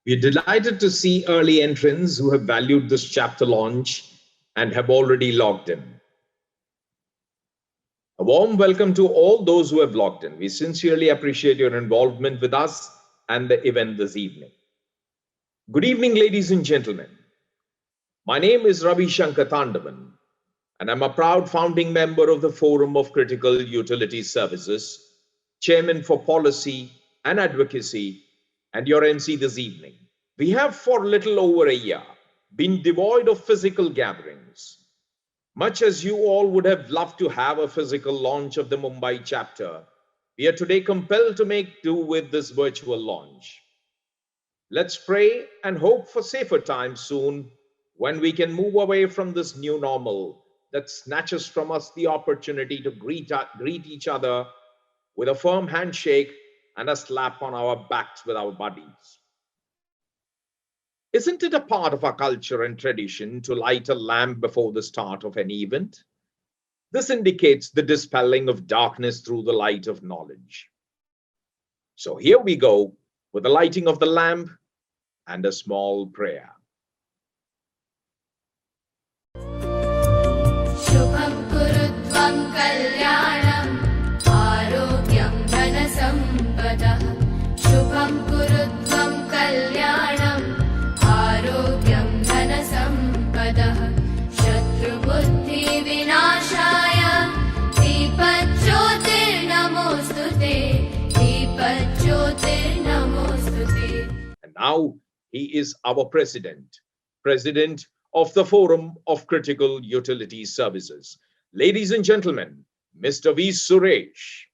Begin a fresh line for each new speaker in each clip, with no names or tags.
We're delighted to see early entrants who have valued this chapter launch and have already logged in. A warm welcome to all those who have logged in. We sincerely appreciate your involvement with us and the event this evening. Good evening, ladies and gentlemen. My name is Ravi Shankar Thandavan, and I'm a proud founding member of the Forum of Critical Utility Services, Chairman for Policy and Advocacy, and your MC this evening. We have for little over a year been devoid of physical gatherings. Much as you all would have loved to have a physical launch of the Mumbai chapter, we are today compelled to make do with this virtual launch. Let's pray and hope for safer times soon when we can move away from this new normal that snatches from us the opportunity to greet each other with a firm handshake and a slap on our backs with our buddies. Isn't it a part of our culture and tradition to light a lamp before the start of an event? This indicates the dispelling of darkness through the light of knowledge. So here we go with the lighting of the lamp and a small prayer.
Shubham Kurutvam Kalyanam Arogyam Dhanasampadah Shubham Kurutvam Kalyanam Arogyam Dhanasampadah Shatru Buddhi Vinashaya Deepajyotir Namostute Deepajyotir Namostute.
And now he is our president of the Forum of Critical Utility Services. Ladies and gentlemen, Mr. V. Suresh.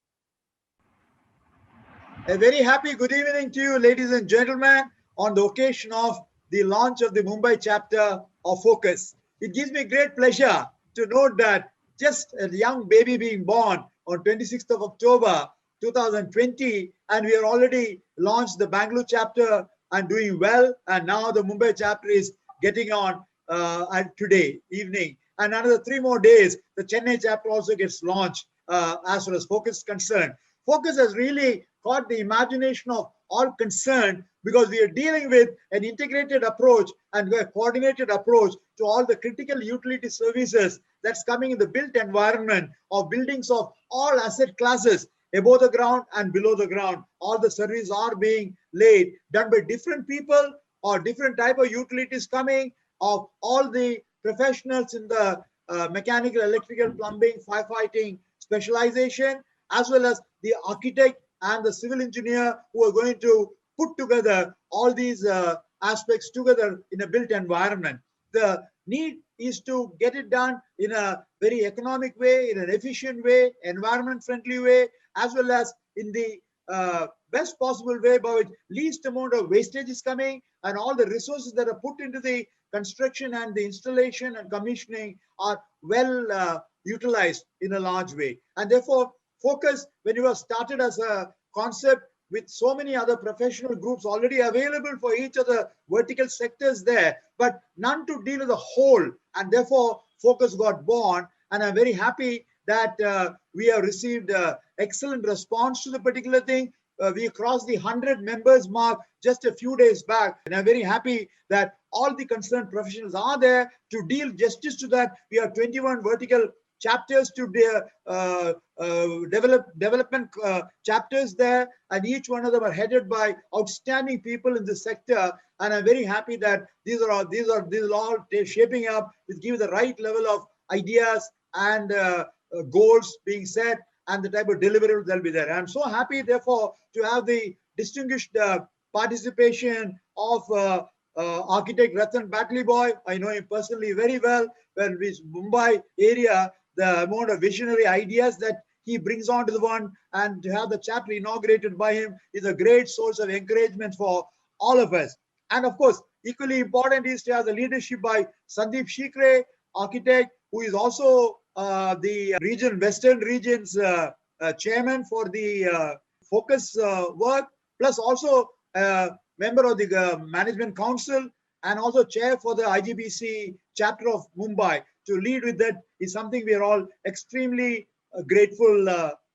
A very happy good evening to you, ladies and gentlemen, on the occasion of the launch of the Mumbai chapter of Focus. It gives me great pleasure to note that just a young baby being born on 26th of October 2020, and we are already launched the Bangalore chapter and doing well, and now the Mumbai chapter is getting on today evening, and another 3 more days the Chennai chapter also gets launched as far as Focus is concerned. Focus has really caught the imagination of all concerned because we are dealing with an integrated approach and a coordinated approach to all the critical utility services that's coming in the built environment of buildings of all asset classes above the ground and below the ground. All the services are being laid, done by different people or different type of utilities coming, of all the professionals in the mechanical, electrical, plumbing, firefighting specialization, as well as the architect and the civil engineer who are going to put together all these aspects together in a built environment. The need is to get it done in a very economic way, in an efficient way, environment friendly way, as well as in the best possible way by which least amount of wastage is coming, and all the resources that are put into the construction and the installation and commissioning are well utilized in a large way. And therefore, Focus, when you have started as a concept with so many other professional groups already available for each of the vertical sectors there, but none to deal with the whole, and therefore Focus got born. And I'm very happy that we have received excellent response to the particular thing. We crossed the 100 members mark just a few days back, and I'm very happy that all the concerned professionals are there to deal justice to that. We have 21 vertical chapters to development chapters there, and each one of them are headed by outstanding people in the sector. And I'm very happy that these are all shaping up to give the right level of ideas and goals being set, and the type of deliverables that'll be there. I'm so happy, therefore, to have the distinguished participation of architect Ratan Batliboi. I know him personally very well. When this Mumbai area, the amount of visionary ideas that he brings onto the one, and to have the chapter inaugurated by him is a great source of encouragement for all of us. And of course, equally important is to have the leadership by Sandeep Shikre, architect, who is also the Western region's chairman for the Focus work, plus also member of the management council, and also chair for the IGBC chapter of Mumbai. To lead with that is something we are all extremely grateful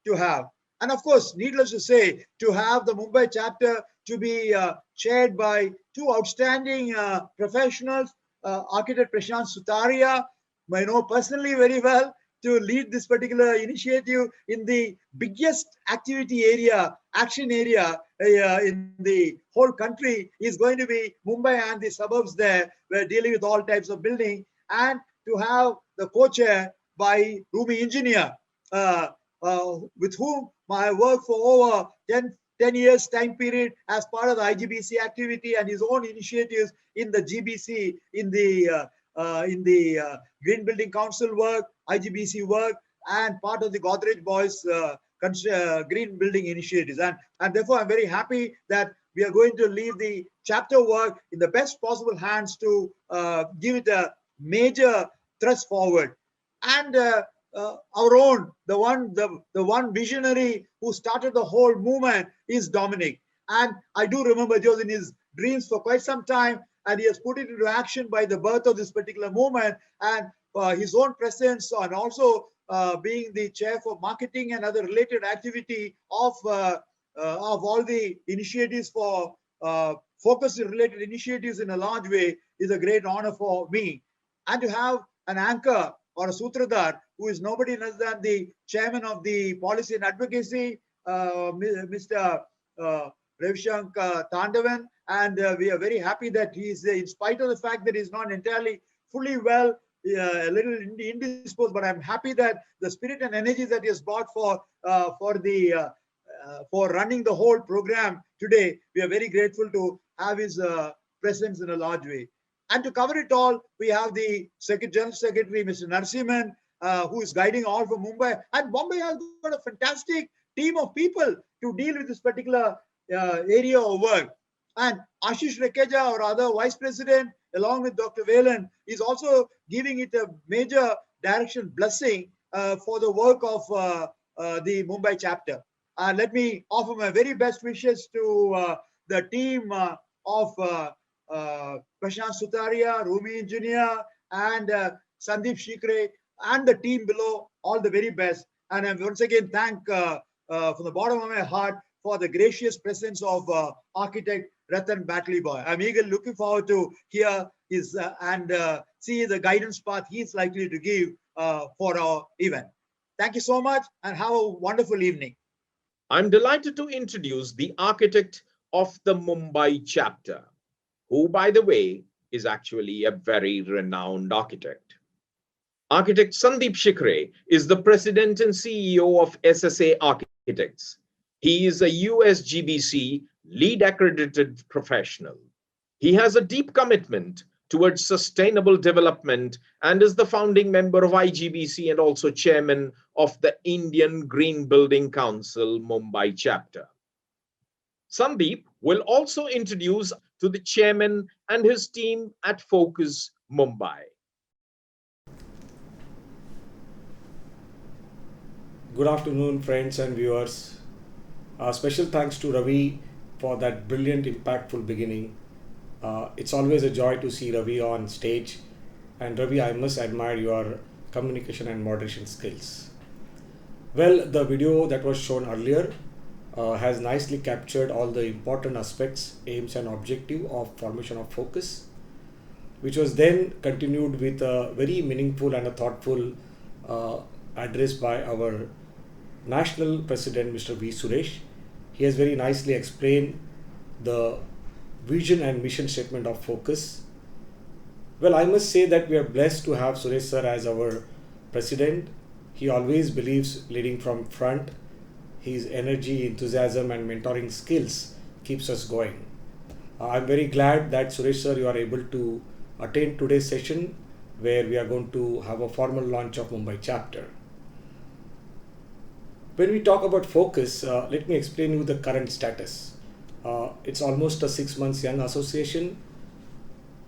to have. And of course, needless to say, to have the Mumbai chapter to be chaired by two outstanding professionals, architect Prashant Sutaria, I know personally very well, to lead this particular initiative in the biggest activity area, action area in the whole country is going to be Mumbai and the suburbs there. We're dealing with all types of building, and to have the co-chair by Rumi Engineer, with whom I worked for over 10 years time period as part of the IGBC activity and his own initiatives in the GBC, in the Green Building Council work, IGBC work, and part of the Godrej Boys green building initiatives. And therefore, I'm very happy that we are going to leave the chapter work in the best possible hands to give it a major thrust forward. And our own, the one visionary who started the whole movement is Dominic. And I do remember he was in his dreams for quite some time, and he has put it into action by the birth of this particular movement and his own presence, and also being the chair for marketing and other related activity of all the initiatives for focus related initiatives in a large way is a great honor for me. And to have an anchor or a sutradhar who is nobody less than the chairman of the policy and advocacy, Mr. Ravishankar Tandavan, and we are very happy that he is, in spite of the fact that he's not entirely fully well, a little indisposed, but I'm happy that the spirit and energy that he has brought for running the whole program today, we are very grateful to have his presence in a large way. And to cover it all, we have the General Secretary, Mr. Narasimhan, who is guiding all from Mumbai. And Bombay has got a fantastic team of people to deal with this particular area of work. And Ashish Rekeja, our other vice president, along with Dr. Velan, is also giving it a major direction blessing for the work of the Mumbai chapter. And let me offer my very best wishes to the team of Prashant Sutaria, Rumi Engineer, and Sandeep Shikre, and the team below, all the very best. And I once again thank from the bottom of my heart for the gracious presence of architect Ratan Batliboi. I'm eagerly looking forward to hear his and see the guidance path he's likely to give for our event. Thank you so much and have a wonderful evening.
I'm delighted to introduce the architect of the Mumbai chapter, who, by the way, is actually a very renowned architect. Architect Sandeep Shikre is the president and CEO of SSA Architects. He is a USGBC lead accredited professional. He has a deep commitment towards sustainable development and is the founding member of IGBC and also chairman of the Indian Green Building Council Mumbai chapter. Sandeep will also introduce to the chairman and his team at Focus Mumbai.
Good afternoon, friends and viewers. Special thanks to Ravi for that brilliant, impactful beginning. It's always a joy to see Ravi on stage. And Ravi, I must admire your communication and moderation skills. Well, the video that was shown earlier has nicely captured all the important aspects, aims and objective of formation of Focus, which was then continued with a very meaningful and a thoughtful address by our National President, Mr. V. Suresh. He has very nicely explained the vision and mission statement of Focus. Well, I must say that we are blessed to have Suresh sir as our president. He always believes leading from front. His energy, enthusiasm and mentoring skills keeps us going. I'm very glad that Suresh sir, you are able to attend today's session where we are going to have a formal launch of Mumbai chapter. When we talk about Focus, let me explain you the current status. It's almost a 6 months young association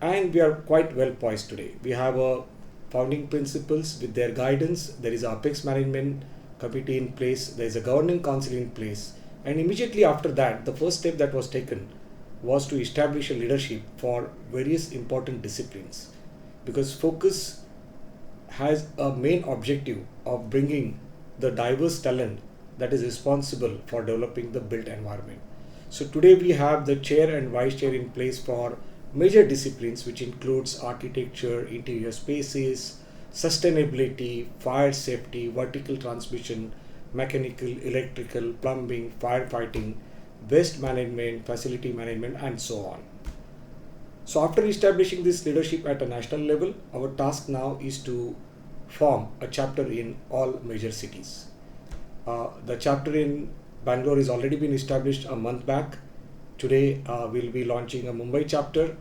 and we are quite well poised today. We have a founding principles with their guidance. There is an apex management committee in place. There is a governing council in place. And immediately after that, the first step that was taken was to establish a leadership for various important disciplines. Because Focus has a main objective of bringing the diverse talent that is responsible for developing the built environment. So today we have the chair and vice chair in place for major disciplines, which includes architecture, interior spaces, sustainability, fire safety, vertical transmission, mechanical, electrical, plumbing, firefighting, waste management, facility management, and so on. So after establishing this leadership at a national level, our task now is to form a chapter in all major cities. The chapter in Bangalore has already been established a month back. Today we'll be launching a Mumbai chapter.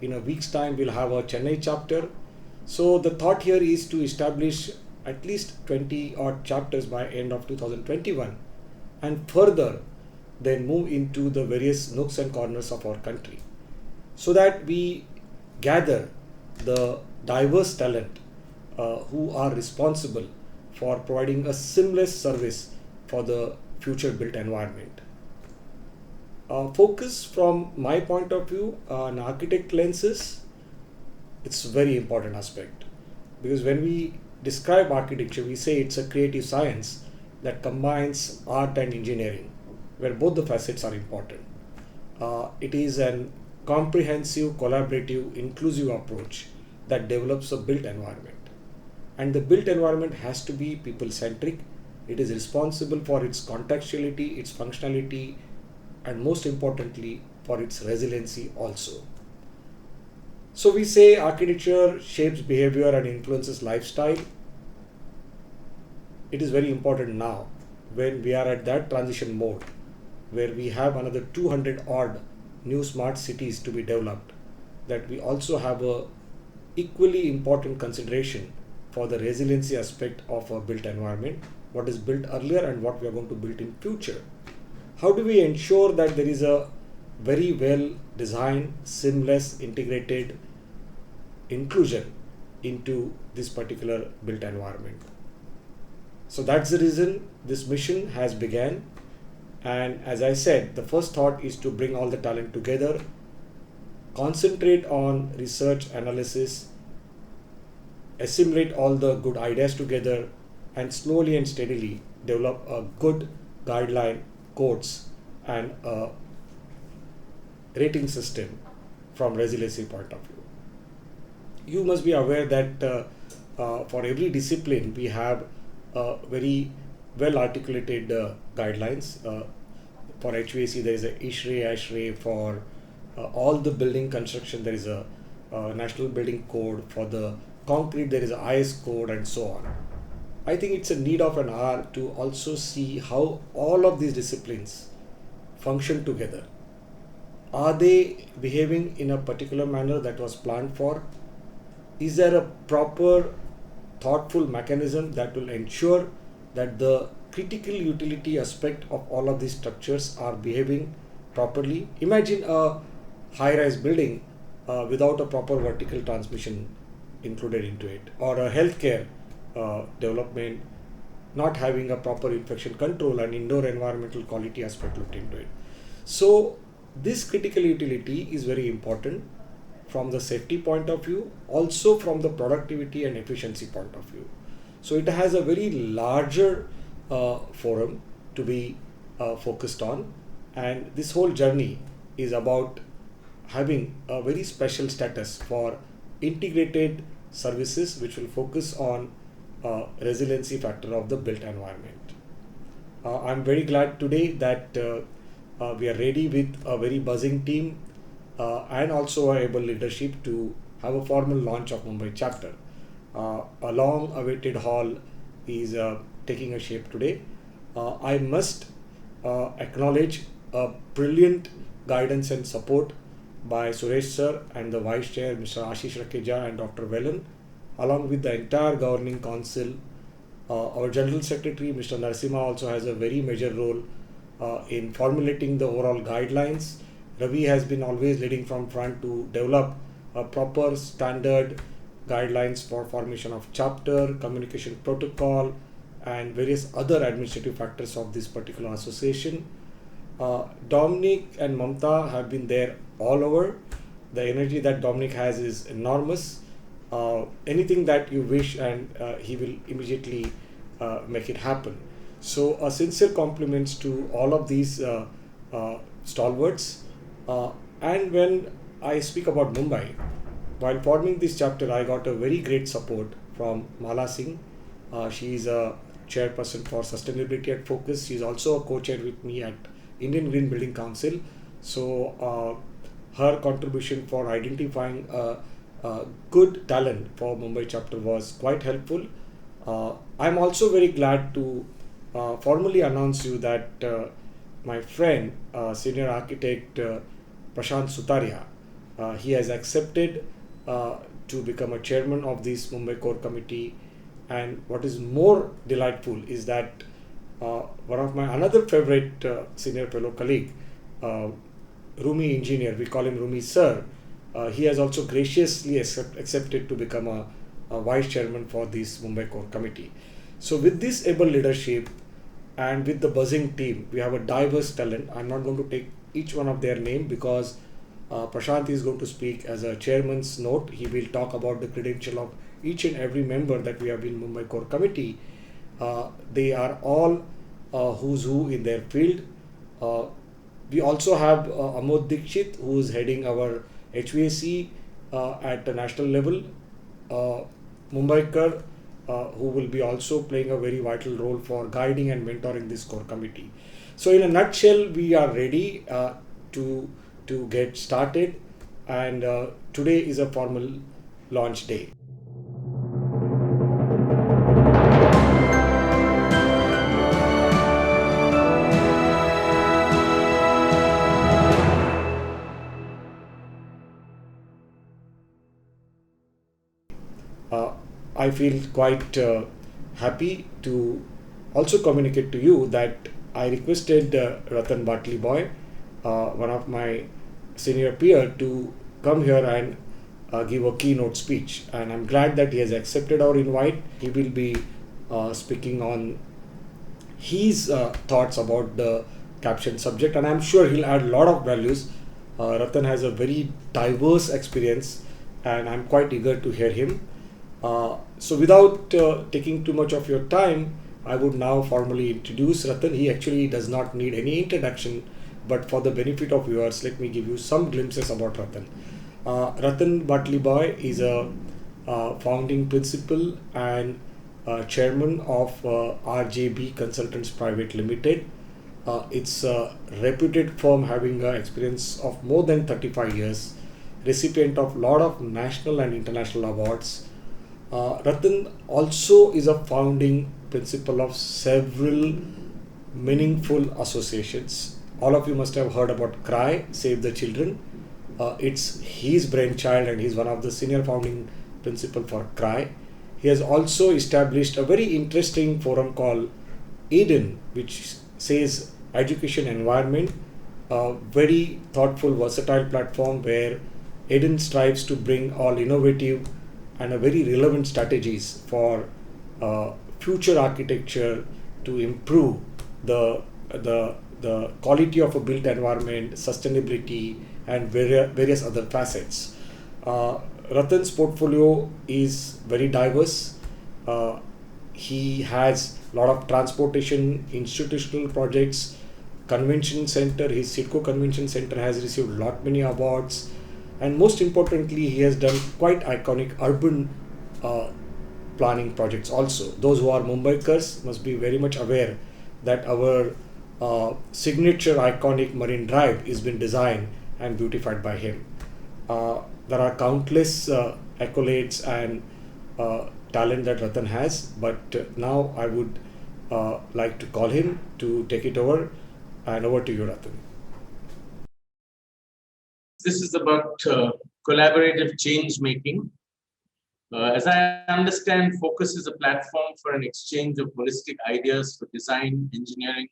In a week's time we'll have a Chennai chapter. So the thought here is to establish at least 20 odd chapters by end of 2021 and further then move into the various nooks and corners of our country, so that we gather the diverse talent who are responsible for providing a seamless service for the future built environment. Focus from my point of view on architect lenses, it's a very important aspect, because when we describe architecture we say it's a creative science that combines art and engineering, where both the facets are important. It is an comprehensive, collaborative, inclusive approach that develops a built environment. And the built environment has to be people-centric. It is responsible for its contextuality, its functionality, and most importantly, for its resiliency also. So we say architecture shapes behavior and influences lifestyle. It is very important now when we are at that transition mode, where we have another 200 odd new smart cities to be developed, that we also have a equally important consideration for the resiliency aspect of a built environment, what is built earlier and what we are going to build in future. How do we ensure that there is a very well designed, seamless, integrated inclusion into this particular built environment? So that's the reason this mission has begun. And as I said, the first thought is to bring all the talent together, concentrate on research, analysis, assimilate all the good ideas together, and slowly and steadily develop a good guideline, codes, and a rating system from resiliency point of view. You must be aware that for every discipline we have very well articulated guidelines. For HVAC there is a ISHRAE, ASHRAE. For all the building construction there is a national building code. For the concrete there is a IS code, and so on. I think it's a need of an hour to also see how all of these disciplines function together. Are they behaving in a particular manner that was planned for? Is there a proper thoughtful mechanism that will ensure that the critical utility aspect of all of these structures are behaving properly? Imagine a high-rise building without a proper vertical transmission included into it, or a healthcare development not having a proper infection control and indoor environmental quality aspect looked into it. So this critical utility is very important from the safety point of view, also from the productivity and efficiency point of view. So it has a very larger forum to be focused on, and this whole journey is about having a very special status for integrated services which will focus on resiliency factor of the built environment. I'm very glad today that we are ready with a very buzzing team and also a able leadership to have a formal launch of Mumbai chapter. A long awaited hall is taking a shape today. I must acknowledge a brilliant guidance and support by Suresh sir and the Vice Chair Mr. Ashish Rakeja and Dr. Velan, along with the entire governing council. Our General Secretary Mr. Narasimha also has a very major role in formulating the overall guidelines. Ravi has been always leading from front to develop a proper standard guidelines for formation of chapter, communication protocol, and various other administrative factors of this particular association. Dominic and Mamta have been there all over. The energy that Dominic has is enormous. Anything that you wish and he will immediately make it happen. So sincere compliments to all of these stalwarts. And when I speak about Mumbai, while forming this chapter, I got a very great support from Mala Singh. She is a chairperson for sustainability at Focus. She is also a co-chair with me at Indian Green Building Council. So her contribution for identifying good talent for Mumbai chapter was quite helpful. I'm also very glad to formally announce you that my friend, senior architect Prashant Sutaria, he has accepted to become a chairman of this Mumbai Core Committee. And what is more delightful is that one of my another favorite senior fellow colleague, Rumi engineer, we call him Rumi sir, he has also graciously accepted to become a vice chairman for this Mumbai Core Committee. So with this able leadership and with the buzzing team, we have a diverse talent. I'm not going to take each one of their name because Prashant is going to speak as a chairman's note. He will talk about the credential of each and every member that we have in Mumbai Core Committee. They are all who's who in their field. We also have Amod Dikshit, who is heading our HVAC at the national level. Mumbaikar, who will be also playing a very vital role for guiding and mentoring this core committee. So in a nutshell, we are ready to get started, and today is a formal launch day. I feel quite happy to also communicate to you that I requested Ratan Batliboi, one of my senior peer, to come here and give a keynote speech. And I'm glad that he has accepted our invite. He will be speaking on his thoughts about the caption subject, and I'm sure he'll add a lot of values. Ratan has a very diverse experience, and I'm quite eager to hear him. So without taking too much of your time, I would now formally introduce Ratan. He actually does not need any introduction, but for the benefit of viewers, let me give you some glimpses about Ratan. Ratan Batliboi is a founding principal and chairman of RJB Consultants Private Limited. It's a reputed firm having an experience of more than 35 years, recipient of a lot of national and international awards. Ratan also is a founding principal of several meaningful associations. All of you must have heard about CRY, Save the Children. It's his brainchild, and he's one of the senior founding principal for CRY. He has also established a very interesting forum called Eden, which says education environment, a very thoughtful, versatile platform where Eden strives to bring all innovative and a very relevant strategies for future architecture to improve the quality of a built environment, sustainability, and various other facets. Ratan's portfolio is very diverse. He has a lot of transportation, institutional projects, convention center. His Sitco Convention Center has received lot many awards. And most importantly, he has done quite iconic urban planning projects also. Those who are Mumbaikars must be very much aware that our signature iconic Marine Drive is been designed and beautified by him. There are countless accolades and talent that Ratan has, but now I would like to call him to take it over, and over to you, Ratan.
This is about collaborative change making. As I understand, Focus is a platform for an exchange of holistic ideas for design, engineering,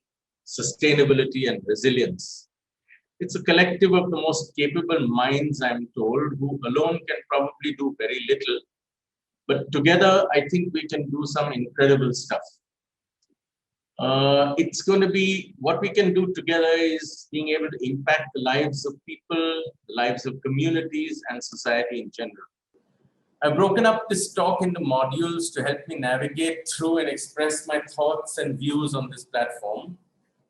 sustainability, and resilience. It's a collective of the most capable minds, I'm told, who alone can probably do very little. But together, I think we can do some incredible stuff. It's going to be, what we can do together is being able to impact the lives of people, the lives of communities, and society in general. I've broken up this talk into modules to help me navigate through and express my thoughts and views on this platform.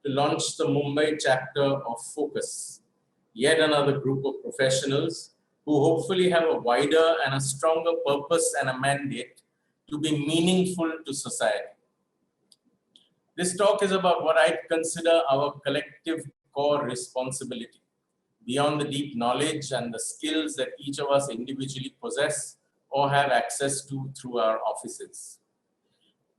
to launch the Mumbai chapter of Focus, yet another group of professionals who hopefully have a wider and a stronger purpose and a mandate to be meaningful to society. This talk is about what I consider our collective core responsibility, beyond the deep knowledge and the skills that each of us individually possess or have access to through our offices.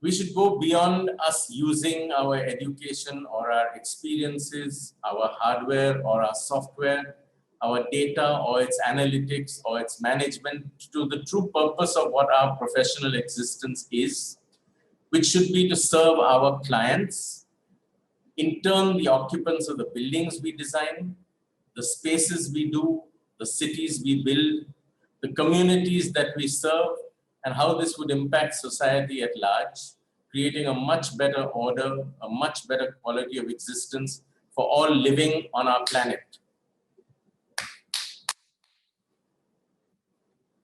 We should go beyond us using our education or our experiences, our hardware or our software, our data or its analytics or its management, to the true purpose of what our professional existence is, which should be to serve our clients, in turn the occupants of the buildings we design, the spaces we do, the cities we build, the communities that we serve, and how this would impact society at large, creating a much better order, a much better quality of existence for all living on our planet.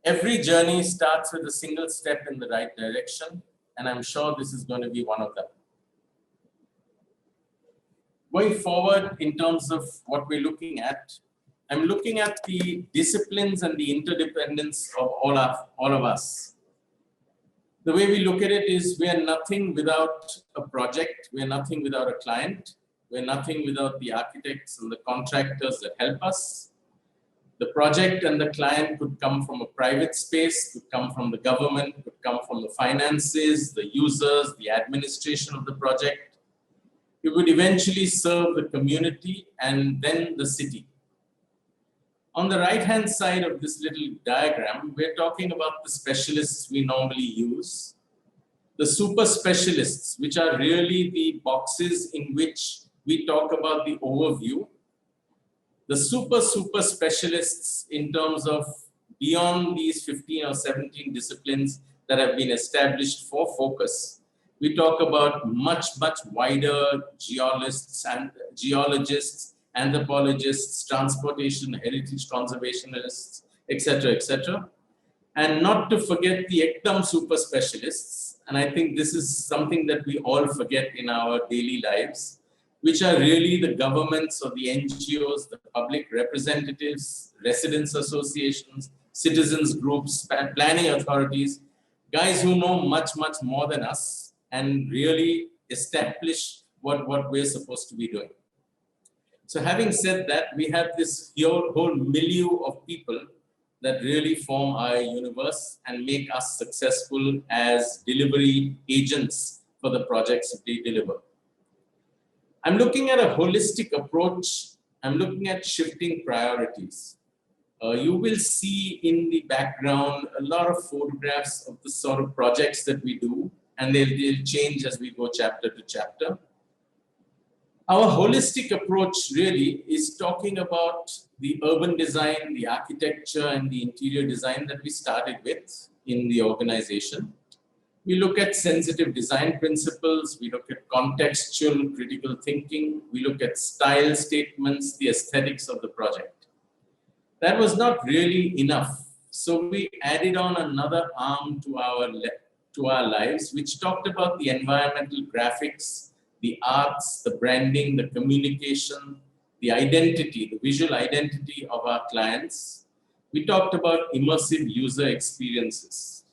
Every journey starts with a single step in the right direction, and I'm sure this is going to be one of them. Going forward, in terms of what we're looking at, I'm looking at the disciplines and the interdependence of all of us. The way we look at it is we are nothing without a project, we are nothing without a client, we're nothing without the architects and the contractors that help us. The project and the client could come from a private space, could come from the government, could come from the finances, the users, the administration of the project. It would eventually serve the community and then the city. On the right-hand side of this little diagram, we're talking about the specialists we normally use. The super specialists, which are really the boxes in which we talk about the overview. The super specialists in terms of beyond these 15 or 17 disciplines that have been established for focus. We talk about much wider geologists, anthropologists, transportation, heritage conservationists, etc. And not to forget the ekdam super specialists. And I think this is something that we all forget in our daily lives, which are really the governments or the NGOs, the public representatives, residents associations, citizens groups, planning authorities, guys who know much more than us and really establish what we're supposed to be doing. So having said that, we have this whole milieu of people that really form our universe and make us successful as delivery agents for the projects that we deliver. I'm looking at a holistic approach. I'm looking at shifting priorities. You will see in the background a lot of photographs of the sort of projects that we do, and they'll change as we go chapter to chapter. Our holistic approach really is talking about the urban design, the architecture, and the interior design that we started with in the organization. We look at sensitive design principles, we look at contextual critical thinking, we look at style statements, the aesthetics of the project. That was not really enough. So we added on another arm to our lives, which talked about the environmental graphics, the arts, the branding, the communication, the identity, the visual identity of our clients. We talked about immersive user experiences.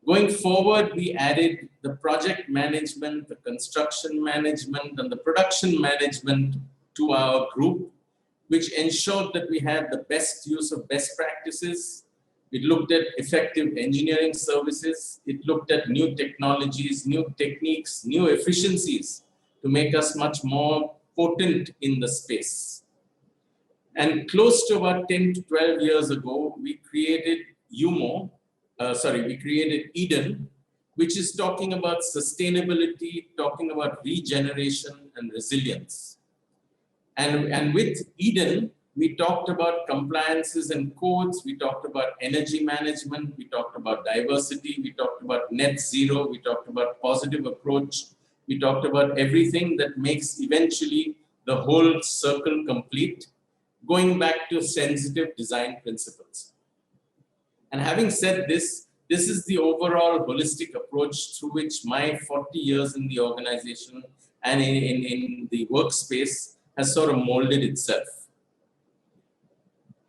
Going forward, we added the project management, the construction management, and the production management to our group, which ensured that we had the best use of best practices. It looked at effective engineering services. It looked at new technologies, new techniques, new efficiencies to make us much more potent in the space. And close to about 10 to 12 years ago, we created we created Eden, which is talking about sustainability, talking about regeneration and resilience. And with Eden, we talked about compliances and codes, we talked about energy management, we talked about diversity, we talked about net zero, we talked about positive approach, we talked about everything that makes eventually the whole circle complete, going back to sensitive design principles. And having said this, this is the overall holistic approach through which my 40 years in the organization and in the workspace has sort of molded itself.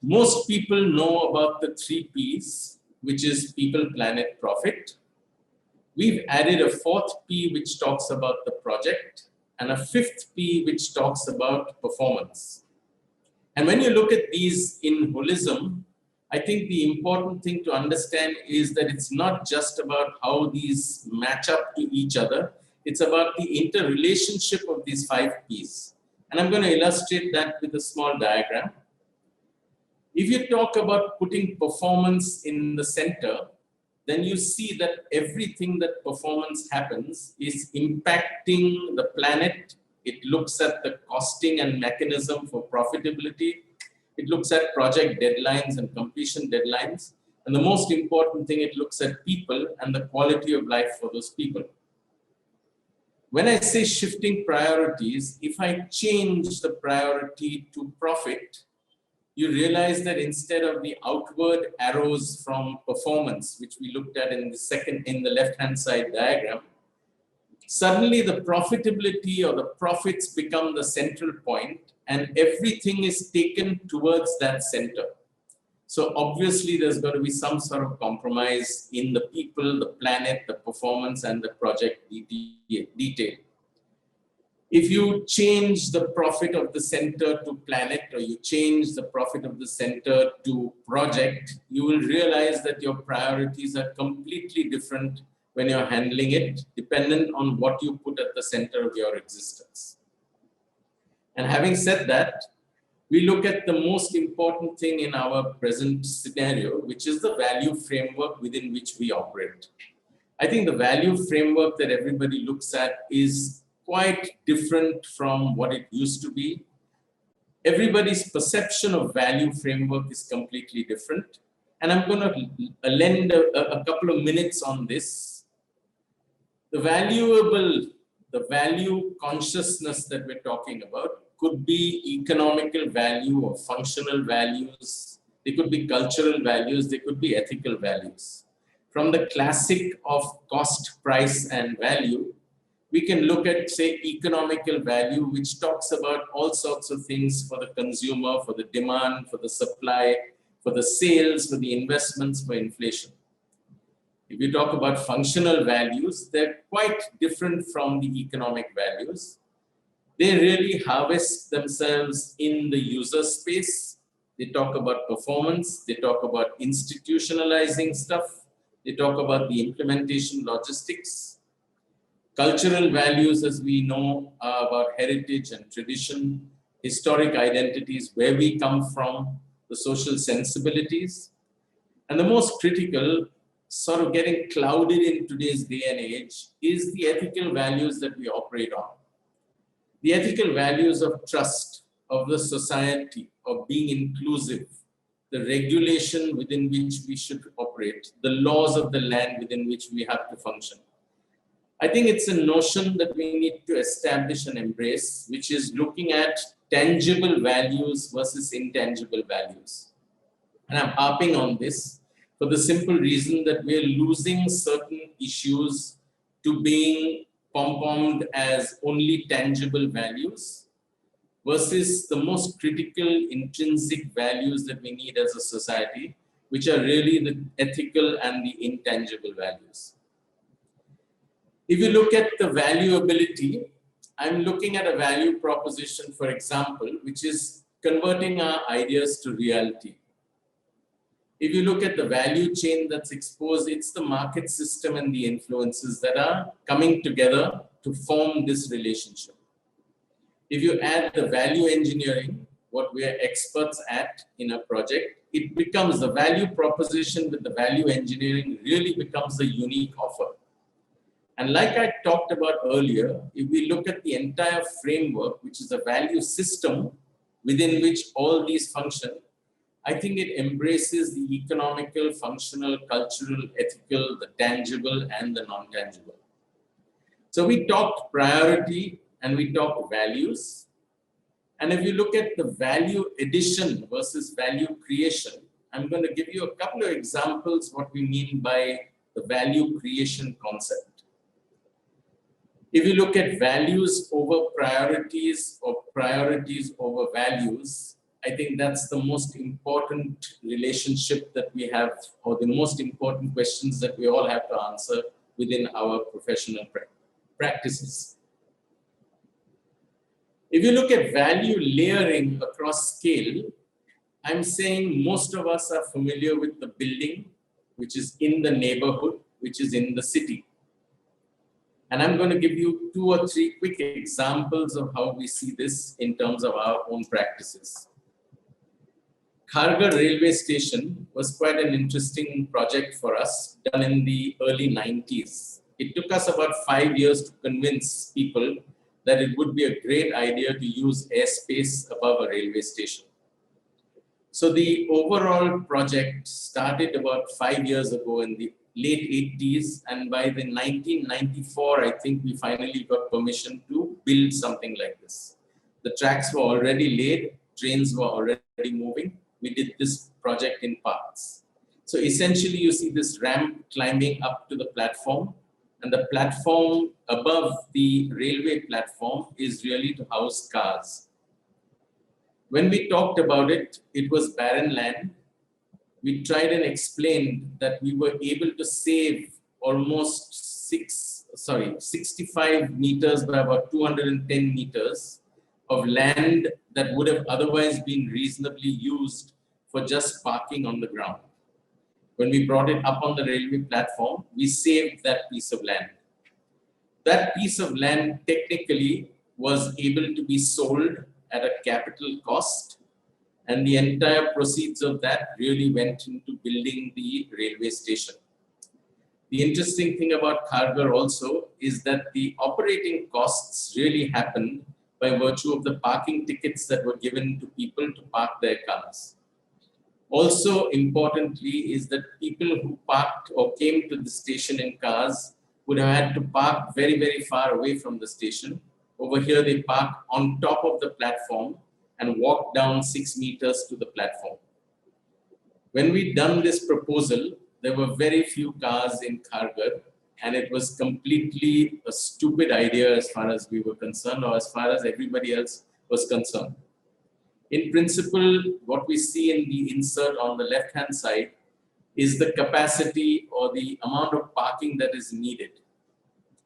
Most people know about the 3 Ps, which is people, planet, profit. We've added a 4th P which talks about the project and a 5th P which talks about performance. And when you look at these in holism, I think the important thing to understand is that it's not just about how these match up to each other. It's about the interrelationship of these 5 Ps. And I'm going to illustrate that with a small diagram. If you talk about putting performance in the center, then you see that everything that performance happens is impacting the planet. It looks at the costing and mechanism for profitability. It looks at project deadlines and completion deadlines. And the most important thing, it looks at people and the quality of life for those people. When I say shifting priorities, if I change the priority to profit, you realize that instead of the outward arrows from performance, which we looked at in the left-hand side diagram, suddenly the profitability or the profits become the central point and everything is taken towards that center. So obviously there's going to be some sort of compromise in the people, the planet, the performance, and the project detail. If you change the profit of the center to planet, or you change the profit of the center to project, you will realize that your priorities are completely different when you're handling it, dependent on what you put at the center of your existence. And having said that, we look at the most important thing in our present scenario, which is the value framework within which we operate. I think the value framework that everybody looks at is quite different from what it used to be. Everybody's perception of value framework is completely different. And I'm going to lend a couple of minutes on this. The value consciousness that we're talking about could be economical value or functional values. They could be cultural values. They could be ethical values. From the classic of cost, price, and value, we can look at, say, economical value, which talks about all sorts of things for the consumer, for the demand, for the supply, for the sales, for the investments, for inflation. If you talk about functional values, they're quite different from the economic values. They really harvest themselves in the user space. They talk about performance. They talk about institutionalizing stuff. They talk about the implementation logistics. Cultural values, as we know, are about heritage and tradition, historic identities, where we come from, the social sensibilities. And the most critical, sort of getting clouded in today's day and age, is the ethical values that we operate on. The ethical values of trust, of the society, of being inclusive, the regulation within which we should operate, the laws of the land within which we have to function. I think it's a notion that we need to establish and embrace, which is looking at tangible values versus intangible values. And I'm harping on this for the simple reason that we're losing certain issues to being pom-pommed as only tangible values versus the most critical intrinsic values that we need as a society, which are really the ethical and the intangible values. If you look at the valuability, I'm looking at a value proposition, for example, which is converting our ideas to reality. If you look at the value chain that's exposed, it's the market system and the influences that are coming together to form this relationship. If you add the value engineering, what we are experts at in a project, it becomes the value proposition with the value engineering really becomes a unique offer. And like I talked about earlier, if we look at the entire framework, which is a value system within which all these function, I think it embraces the economical, functional, cultural, ethical, the tangible, and the non-tangible. So we talked priority and we talked values. And if you look at the value addition versus value creation, I'm going to give you a couple of examples what we mean by the value creation concept. If you look at values over priorities or priorities over values, I think that's the most important relationship that we have, or the most important questions that we all have to answer within our professional practices. If you look at value layering across scale, I'm saying most of us are familiar with the building, which is in the neighborhood, which is in the city. And I'm going to give you 2 or 3 quick examples of how we see this in terms of our own practices. Kharghar railway station was quite an interesting project for us, done in the early 90s. It took us about 5 years to convince people that it would be a great idea to use airspace above a railway station. So the overall project started about 5 years ago in the late 80s, and by the 1994, I think we finally got permission to build something like this. The tracks were already laid, trains were already moving. We did this project in parts. So essentially you see this ramp climbing up to the platform, and the platform above the railway platform is really to house cars. When we talked about it, it was barren land. We tried and explained that we were able to save almost 65 meters by about 210 meters of land that would have otherwise been reasonably used for just parking on the ground. When we brought it up on the railway platform, we saved that piece of land. That piece of land technically was able to be sold at a capital cost, and the entire proceeds of that really went into building the railway station. The interesting thing about Kharghar also is that the operating costs really happened by virtue of the parking tickets that were given to people to park their cars. Also importantly is that people who parked or came to the station in cars would have had to park very, very far away from the station. Over here they park on top of the platform and walk down 6 meters to the platform. When we done this proposal, there were very few cars in Kharghar, and it was completely a stupid idea as far as we were concerned, or as far as everybody else was concerned. In principle, what we see in the insert on the left-hand side is the capacity or the amount of parking that is needed.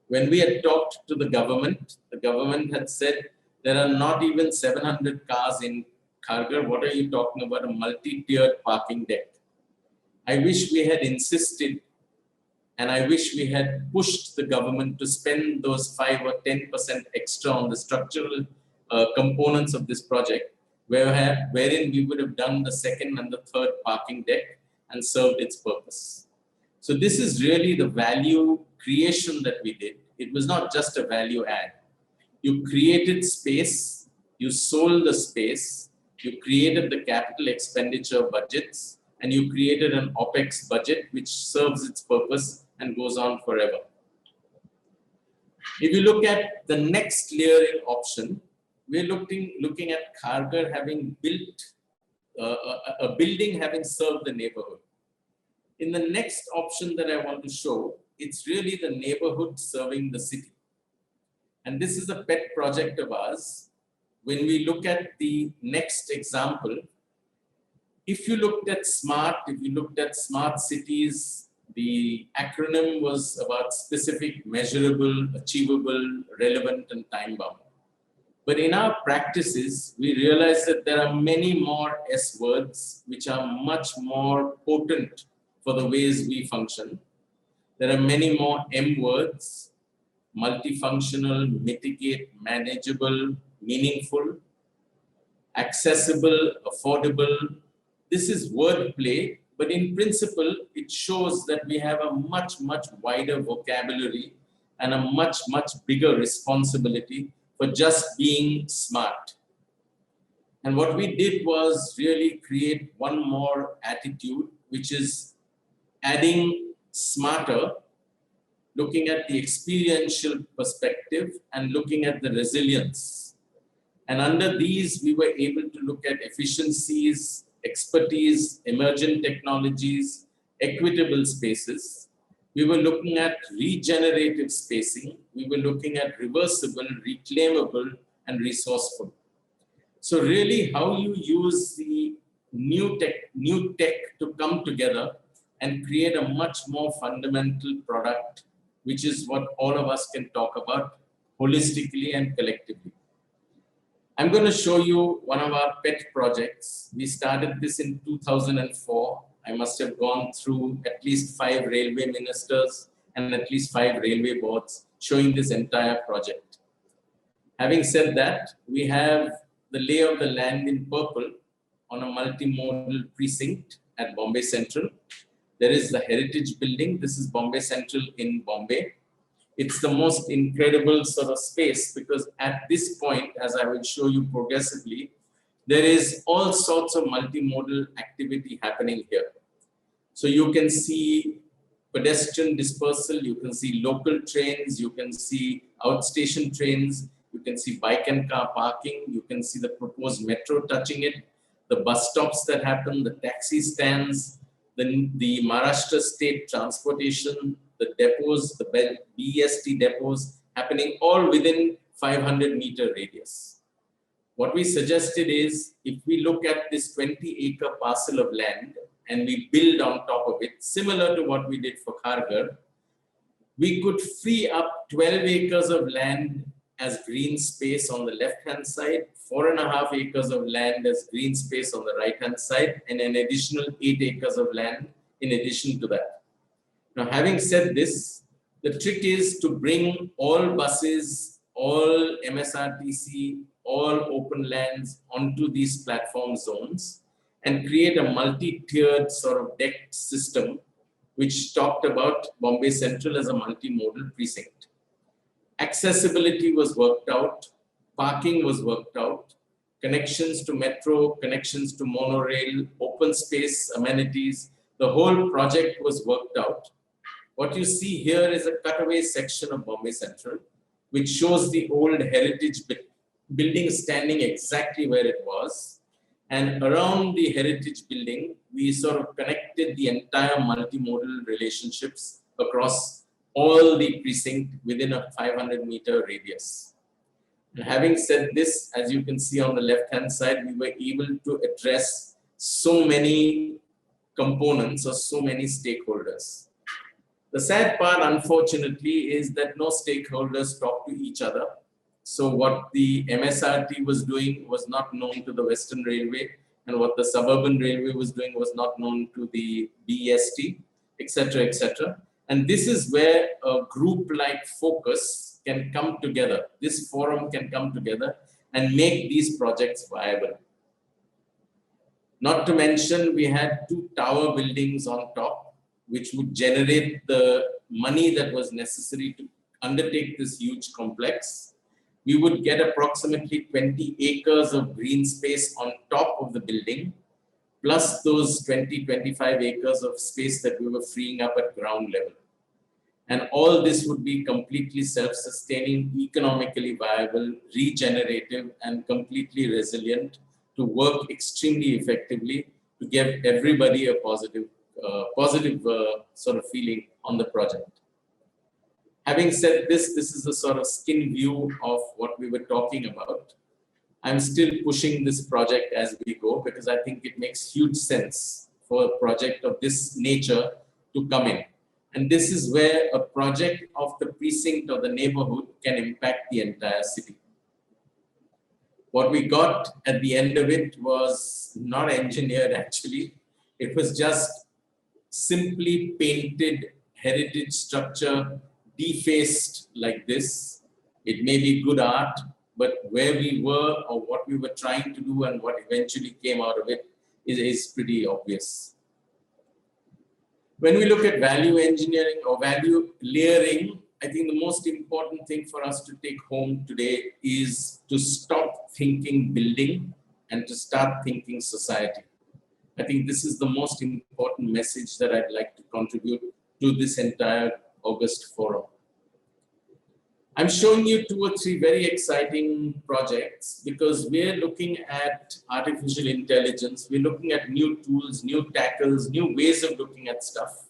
When we had talked to the government had said, there are not even 700 cars in Kharghar. What are you talking about? A multi-tiered parking deck. I wish we had insisted, and I wish we had pushed the government to spend those 5 or 10% extra on the structural components of this project, wherein we would have done the second and the third parking deck and served its purpose. So this is really the value creation that we did. It was not just a value add. You created space, you sold the space, you created the capital expenditure budgets, and you created an OPEX budget which serves its purpose and goes on forever. If you look at the next layering option, we're looking at Kharghar having built a building having served the neighborhood. In the next option that I want to show, it's really the neighborhood serving the city. And this is a pet project of ours. When we look at the next example, if you looked at smart cities, the acronym was about specific, measurable, achievable, relevant, and time-bound. But in our practices, we realize that there are many more S words which are much more potent for the ways we function. There are many more M words: multifunctional, mitigate, manageable, meaningful, accessible, affordable. This is wordplay, but in principle, it shows that we have a much, much wider vocabulary and a much, much bigger responsibility for just being smart. And what we did was really create one more attitude, which is adding smarter, looking at the experiential perspective and looking at the resilience. And under these, we were able to look at efficiencies, expertise, emergent technologies, equitable spaces, We were looking at regenerative spacing. We were looking at reversible, reclaimable, and resourceful. So really how you use the new tech to come together and create a much more fundamental product, which is what all of us can talk about holistically and collectively. I'm going to show you one of our pet projects. We started this in 2004. I must have gone through at least 5 railway ministers and at least 5 railway boards showing this entire project. Having said that, we have the lay of the land in purple on a multimodal precinct at Bombay Central. There is the Heritage Building. This is Bombay Central in Bombay. It's the most incredible sort of space because at this point, as I will show you progressively, there is all sorts of multimodal activity happening here. So you can see pedestrian dispersal, you can see local trains, you can see outstation trains, you can see bike and car parking, you can see the proposed metro touching it, the bus stops that happen, the taxi stands, the Maharashtra state transportation, the depots, the BEST depots happening all within 500-meter radius. What we suggested is if we look at this 20-acre parcel of land and we build on top of it, similar to what we did for Kharghar, we could free up 12 acres of land as green space on the left-hand side, 4.5 acres of land as green space on the right-hand side, and an additional 8 acres of land in addition to that. Now, having said this, the trick is to bring all buses, all MSRTC, all open lands onto these platform zones and create a multi-tiered sort of decked system which talked about Bombay Central as a multimodal precinct. Accessibility was worked out, parking was worked out, connections to metro, connections to monorail, open space amenities, the whole project was worked out. What you see here is a cutaway section of Bombay Central, which shows the old heritage building standing exactly where it was. And around the heritage building, we sort of connected the entire multimodal relationships across all the precinct within a 500-meter radius. And having said this, as you can see on the left-hand side, we were able to address so many components or so many stakeholders. The sad part, unfortunately, is that no stakeholders talk to each other. So what the MSRT was doing was not known to the Western Railway, and what the Suburban Railway was doing was not known to the BEST, etc., etc. And this is where a group like Focus can come together. This forum can come together and make these projects viable. Not to mention, we had 2 tower buildings on top, which would generate the money that was necessary to undertake this huge complex. We would get approximately 20 acres of green space on top of the building, plus those 20-25 acres of space that we were freeing up at ground level. And all this would be completely self-sustaining, economically viable, regenerative, and completely resilient to work extremely effectively to give everybody a positive sort of feeling on the project. Having said this, this is a sort of skin view of what we were talking about. I'm still pushing this project as we go because I think it makes huge sense for a project of this nature to come in. And this is where a project of the precinct or the neighborhood can impact the entire city. What we got at the end of it was not engineered actually. It was just simply painted heritage structure, defaced like this. It may be good art, but where we were or what we were trying to do and what eventually came out of it is pretty obvious. When we look at value engineering or value layering, I think the most important thing for us to take home today is to stop thinking building and to start thinking society. I think this is the most important message that I'd like to contribute to this entire August forum. I'm showing you 2 or 3 very exciting projects because we're looking at artificial intelligence. We're looking at new tools, new tackles, new ways of looking at stuff.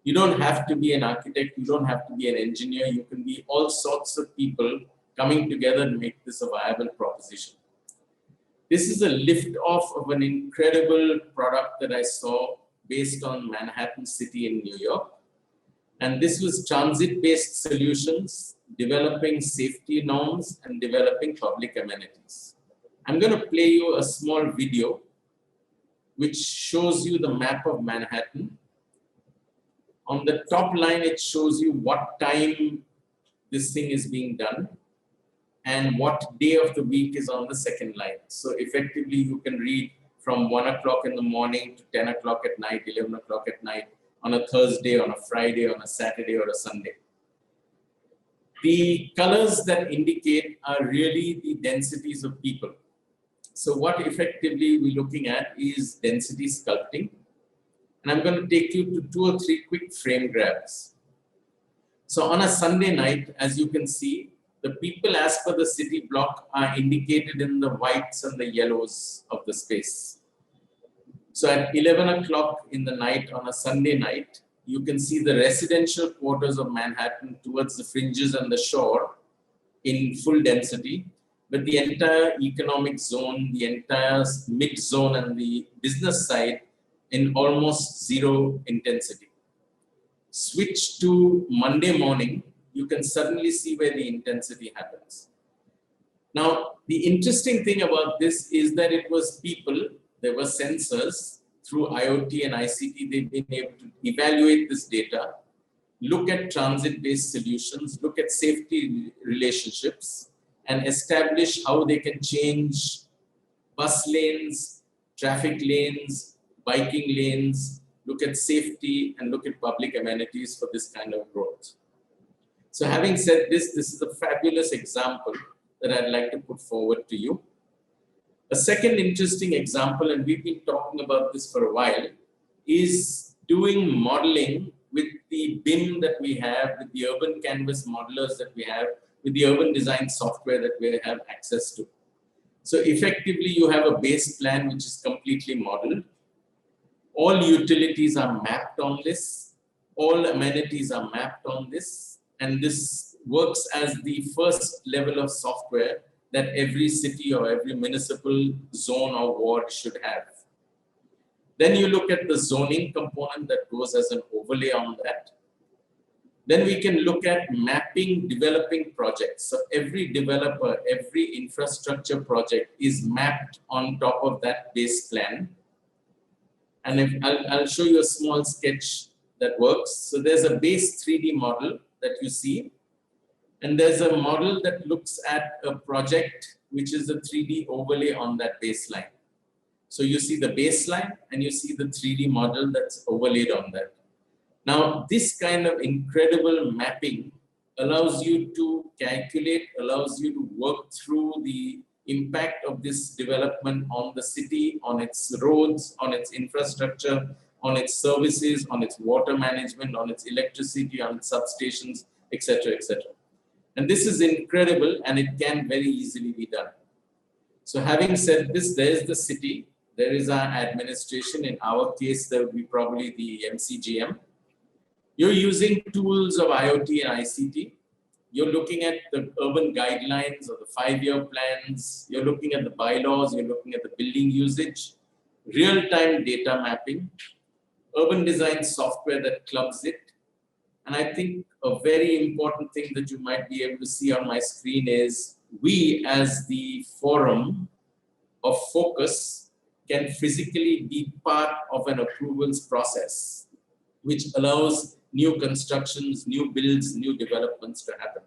You don't have to be an architect, you don't have to be an engineer, you can be all sorts of people coming together to make this a viable proposition. This is a lift off of an incredible product that I saw based on Manhattan City in New York. And this was transit-based solutions, developing safety norms and developing public amenities. I'm going to play you a small video which shows you the map of Manhattan. On the top line, it shows you what time this thing is being done and what day of the week is on the second line. So effectively, you can read from 1 o'clock in the morning to 10 o'clock at night, 11 o'clock at night, on a Thursday, on a Friday, on a Saturday, or a Sunday. The colors that indicate are really the densities of people. So what effectively we're looking at is density sculpting. And I'm going to take you to 2 or 3 quick frame grabs. So on a Sunday night, as you can see, the people as per the city block are indicated in the whites and the yellows of the space. So at 11 o'clock in the night on a Sunday night, you can see the residential quarters of Manhattan towards the fringes and the shore in full density, but the entire economic zone, the entire mid zone and the business side in almost zero intensity. Switch to Monday morning, you can suddenly see where the intensity happens. Now, the interesting thing about this is that it was people, there were sensors through IoT and ICT, they've been able to evaluate this data, look at transit-based solutions, look at safety relationships, and establish how they can change bus lanes, traffic lanes, biking lanes, look at safety, and look at public amenities for this kind of growth. So having said this, this is a fabulous example that I'd like to put forward to you. A second interesting example, and we've been talking about this for a while, is doing modeling with the BIM that we have, with the urban canvas modelers that we have, with the urban design software that we have access to. So effectively, you have a base plan which is completely modeled. All utilities are mapped on this. All amenities are mapped on this. And this works as the first level of software that every city or every municipal zone or ward should have. Then you look at the zoning component that goes as an overlay on that. Then we can look at mapping developing projects. So every developer, every infrastructure project is mapped on top of that base plan. And I'll show you a small sketch that works. So there's a base 3D model that you see. And there's a model that looks at a project, which is a 3D overlay on that baseline. So you see the baseline and you see the 3D model that's overlaid on that. Now, this kind of incredible mapping allows you to calculate, allows you to work through the impact of this development on the city, on its roads, on its infrastructure, on its services, on its water management, on its electricity, on its substations, etc., etc. And this is incredible, and it can very easily be done. So having said this, there's the city, there is our administration. In our case, there would be probably the MCGM. You're using tools of IoT and ICT. You're looking at the urban guidelines or the 5-year plans. You're looking at the bylaws. You're looking at the building usage, real-time data mapping, urban design software that clubs it. And I think a very important thing that you might be able to see on my screen is we, as the forum of focus, can physically be part of an approvals process, which allows new constructions, new builds, new developments to happen.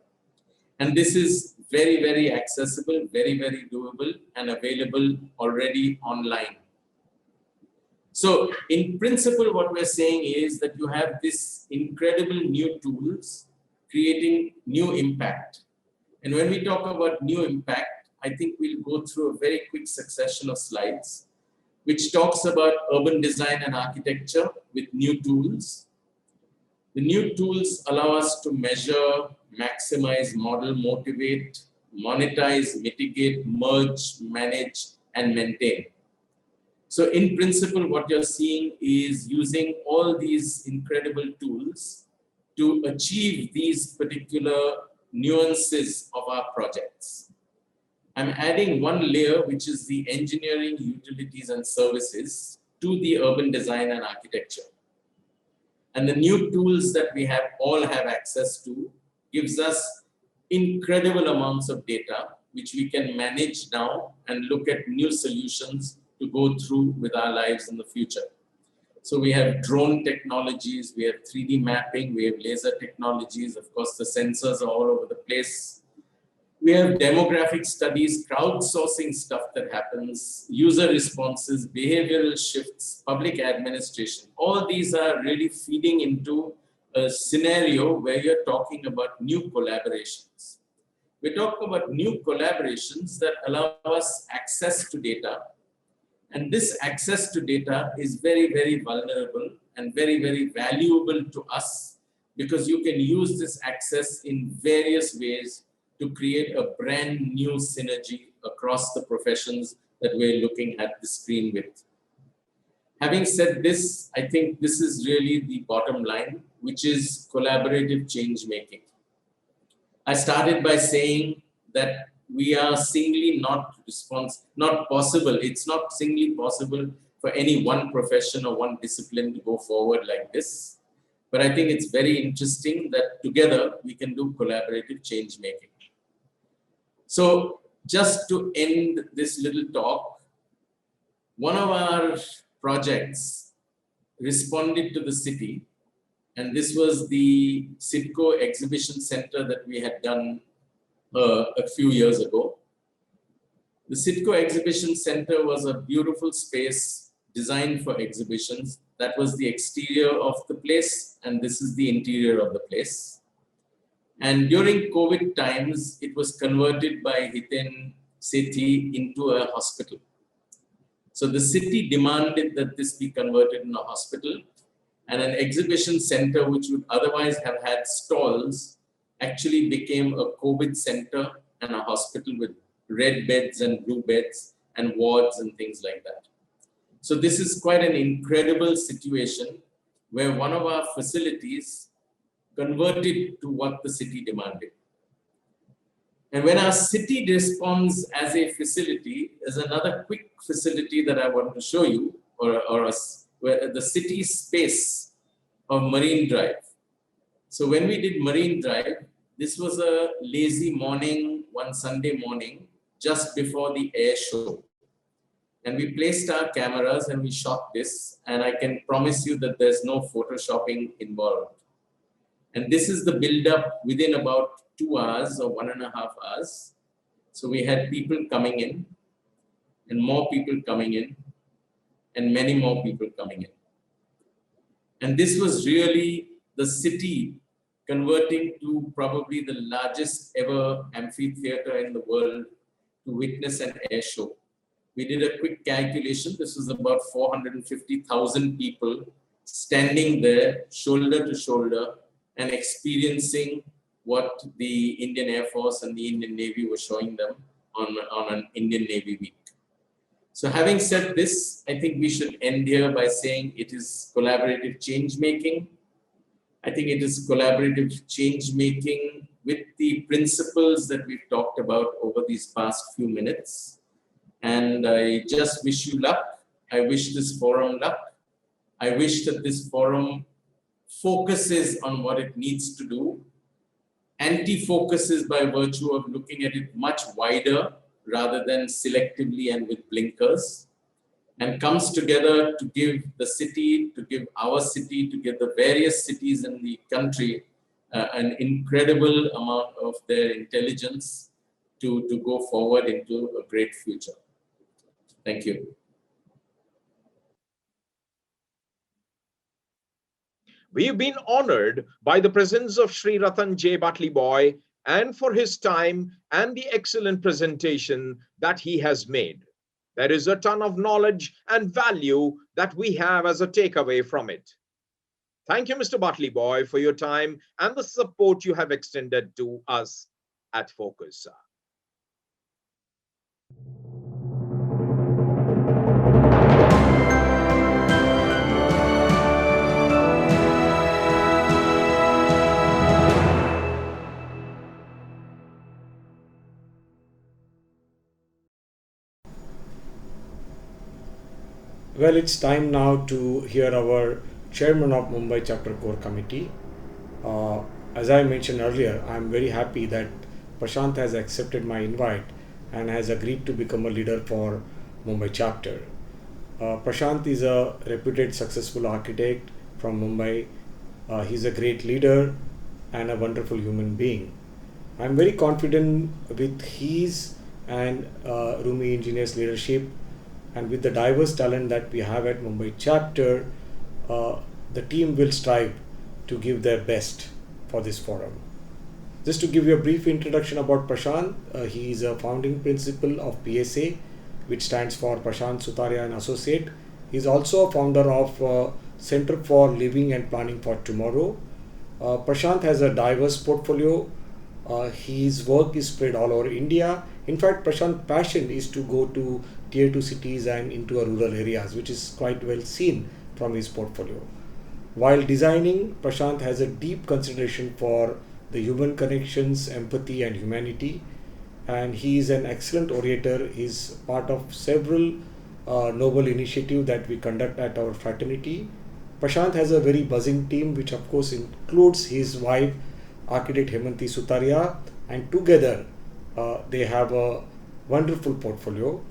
And this is very, very accessible, very, very doable, and available already online. So in principle, what we're saying is that you have this incredible new tools creating new impact. And when we talk about new impact, I think we'll go through a very quick succession of slides, which talks about urban design and architecture with new tools. The new tools allow us to measure, maximize, model, motivate, monetize, mitigate, merge, manage, and maintain. So in principle, what you're seeing is using all these incredible tools to achieve these particular nuances of our projects. I'm adding one layer, which is the engineering, utilities, and services to the urban design and architecture. And the new tools that we have all have access to gives us incredible amounts of data, which we can manage now and look at new solutions to go through with our lives in the future. So we have drone technologies, we have 3D mapping, we have laser technologies, of course the sensors are all over the place. We have demographic studies, crowdsourcing stuff that happens, user responses, behavioral shifts, public administration. All these are really feeding into a scenario where you're talking about new collaborations. We're talking about new collaborations that allow us access to data. And this access to data is very, very vulnerable and very, very valuable to us because you can use this access in various ways to create a brand new synergy across the professions that we're looking at the screen with. Having said this, I think this is really the bottom line, which is collaborative change making. I started by saying that we are singly not possible. It's not singly possible for any one profession or one discipline to go forward like this. But I think it's very interesting that together we can do collaborative change making. So just to end this little talk, one of our projects responded to the city, and this was the CITCO exhibition center that we had done a few years ago. The CITCO exhibition center was a beautiful space designed for exhibitions. That was the exterior of the place, and this is the interior of the place. And during COVID times, it was converted by Hiten Sethi into a hospital. So the city demanded that this be converted into a hospital, and an exhibition center, which would otherwise have had stalls, actually became a COVID center and a hospital with red beds and blue beds and wards and things like that. So this is quite an incredible situation where one of our facilities converted to what the city demanded. And when our city responds as a facility, there's another quick facility that I want to show you, where the city space of Marine Drive. So when we did Marine Drive, this was a lazy morning, one Sunday morning, just before the air show. And we placed our cameras and we shot this, and I can promise you that there's no photoshopping involved. And this is the build-up within about 2 hours or 1.5 hours. So we had people coming in, and more people coming in, and many more people coming in. And this was really the city converting to probably the largest ever amphitheater in the world to witness an air show. We did a quick calculation. This was about 450,000 people standing there, shoulder to shoulder, and experiencing what the Indian Air Force and the Indian Navy were showing them on an Indian Navy week. So having said this, I think we should end here by saying it is collaborative change making. I think it is collaborative change making with the principles that we've talked about over these past few minutes. And I just wish you luck. I wish this forum luck. I wish that this forum focuses on what it needs to do. Anti-focuses by virtue of looking at it much wider rather than selectively and with blinkers, and comes together to give the city, to give our city, to give the various cities in the country an incredible amount of their intelligence to go forward into a great future. Thank you.
We've been honored by the presence of Sri Ratan J Batliboi and for his time and the excellent presentation that he has made. There is a ton of knowledge and value that we have as a takeaway from it. Thank you, Mr. Batliboi, for your time and the support you have extended to us at Focus.
Well, it's time now to hear our chairman of Mumbai Chapter Core Committee. Uh, as I mentioned earlier, I'm very happy that Prashant has accepted my invite and has agreed to become a leader for Mumbai Chapter. Prashant is a reputed successful architect from Mumbai. He's a great leader and a wonderful human being. I'm very confident with his and Rumi Engineers leadership and with the diverse talent that we have at Mumbai Chapter, uh, the team will strive to give their best for this forum. Just to give you a brief introduction about Prashant, he is a founding principal of PSA, which stands for Prashant Sutaria and Associate. He is also a founder of Center for Living and Planning for Tomorrow. Prashant has a diverse portfolio. His work is spread all over India. In fact, Prashant's passion is to go to tier 2 cities and into rural areas, which is quite well seen from his portfolio. While designing, Prashant has a deep consideration for the human connections, empathy, and humanity. And he is an excellent orator. He is part of several noble initiatives that we conduct at our fraternity. Prashant has a very buzzing team, which of course includes his wife, architect Hemanti Sutaria, and together they have a wonderful portfolio.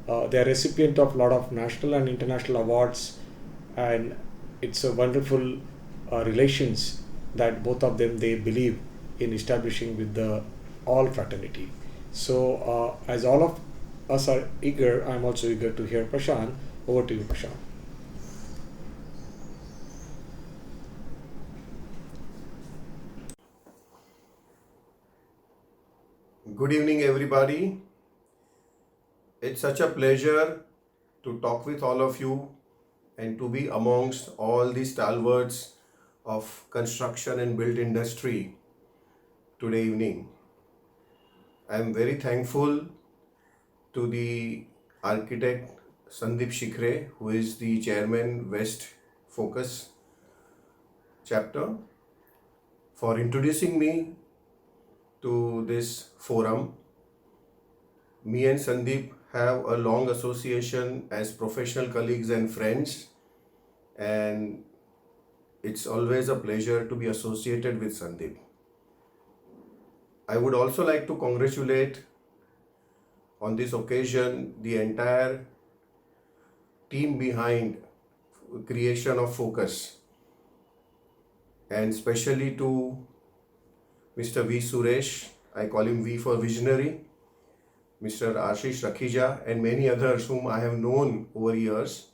They are recipient of a lot of national and international awards, and it's a wonderful relations that both of them they believe in establishing with the all fraternity. So as all of us are eager, I'm also eager to hear Prashant. Over to you, Prashant.
Good evening, everybody. It's such a pleasure to talk with all of you and to be amongst all the stalwarts of construction and built industry today evening. I'm very thankful to the architect Sandeep Shikhre, who is the chairman West Focus chapter, for introducing me to this forum. Me and Sandeep have a long association as professional colleagues and friends, and it's always a pleasure to be associated with Sandeep. I would also like to congratulate on this occasion the entire team behind creation of Focus, and especially to Mr. V. Suresh, I call him V for visionary, Mr. Ashish Rakhija, and many others whom I have known over years.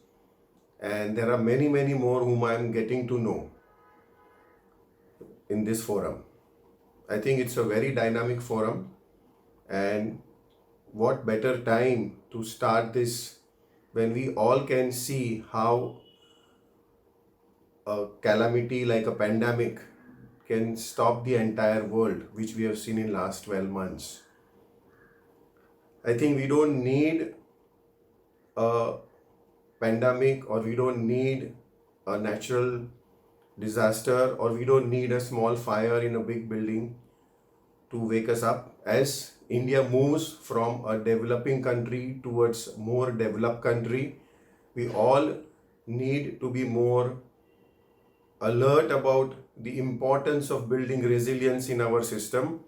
And there are many, many more whom I am getting to know in this forum. I think it's a very dynamic forum, and what better time to start this when we all can see how a calamity like a pandemic can stop the entire world, which we have seen in last 12 months. I think we don't need a pandemic, or we don't need a natural disaster, or we don't need a small fire in a big building to wake us up. As India moves from a developing country towards more developed country, we all need to be more alert about the importance of building resilience in our system,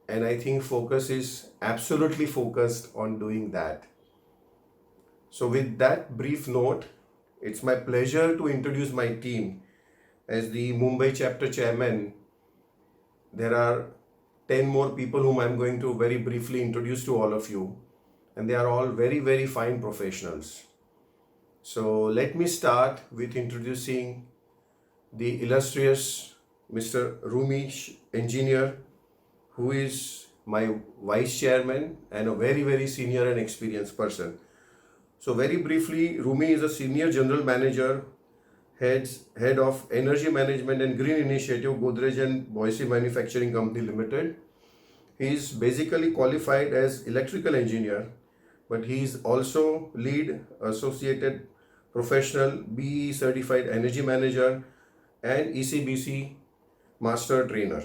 and I think Focus is absolutely focused on doing that. So with that brief note, it's my pleasure to introduce my team. As the Mumbai chapter chairman, there are 10 more people whom I'm going to very briefly introduce to all of you, and they are all very, very fine professionals. So let me start with introducing the illustrious Mr. Rumi Engineer, who is my vice chairman and a very, very senior and experienced person. So very briefly, Rumi is a senior general manager, head of energy management and green initiative, Godrej and Boise Manufacturing Company Limited. He is basically qualified as electrical engineer, but he is also lead associated professional BE certified energy manager and ECBC master trainer.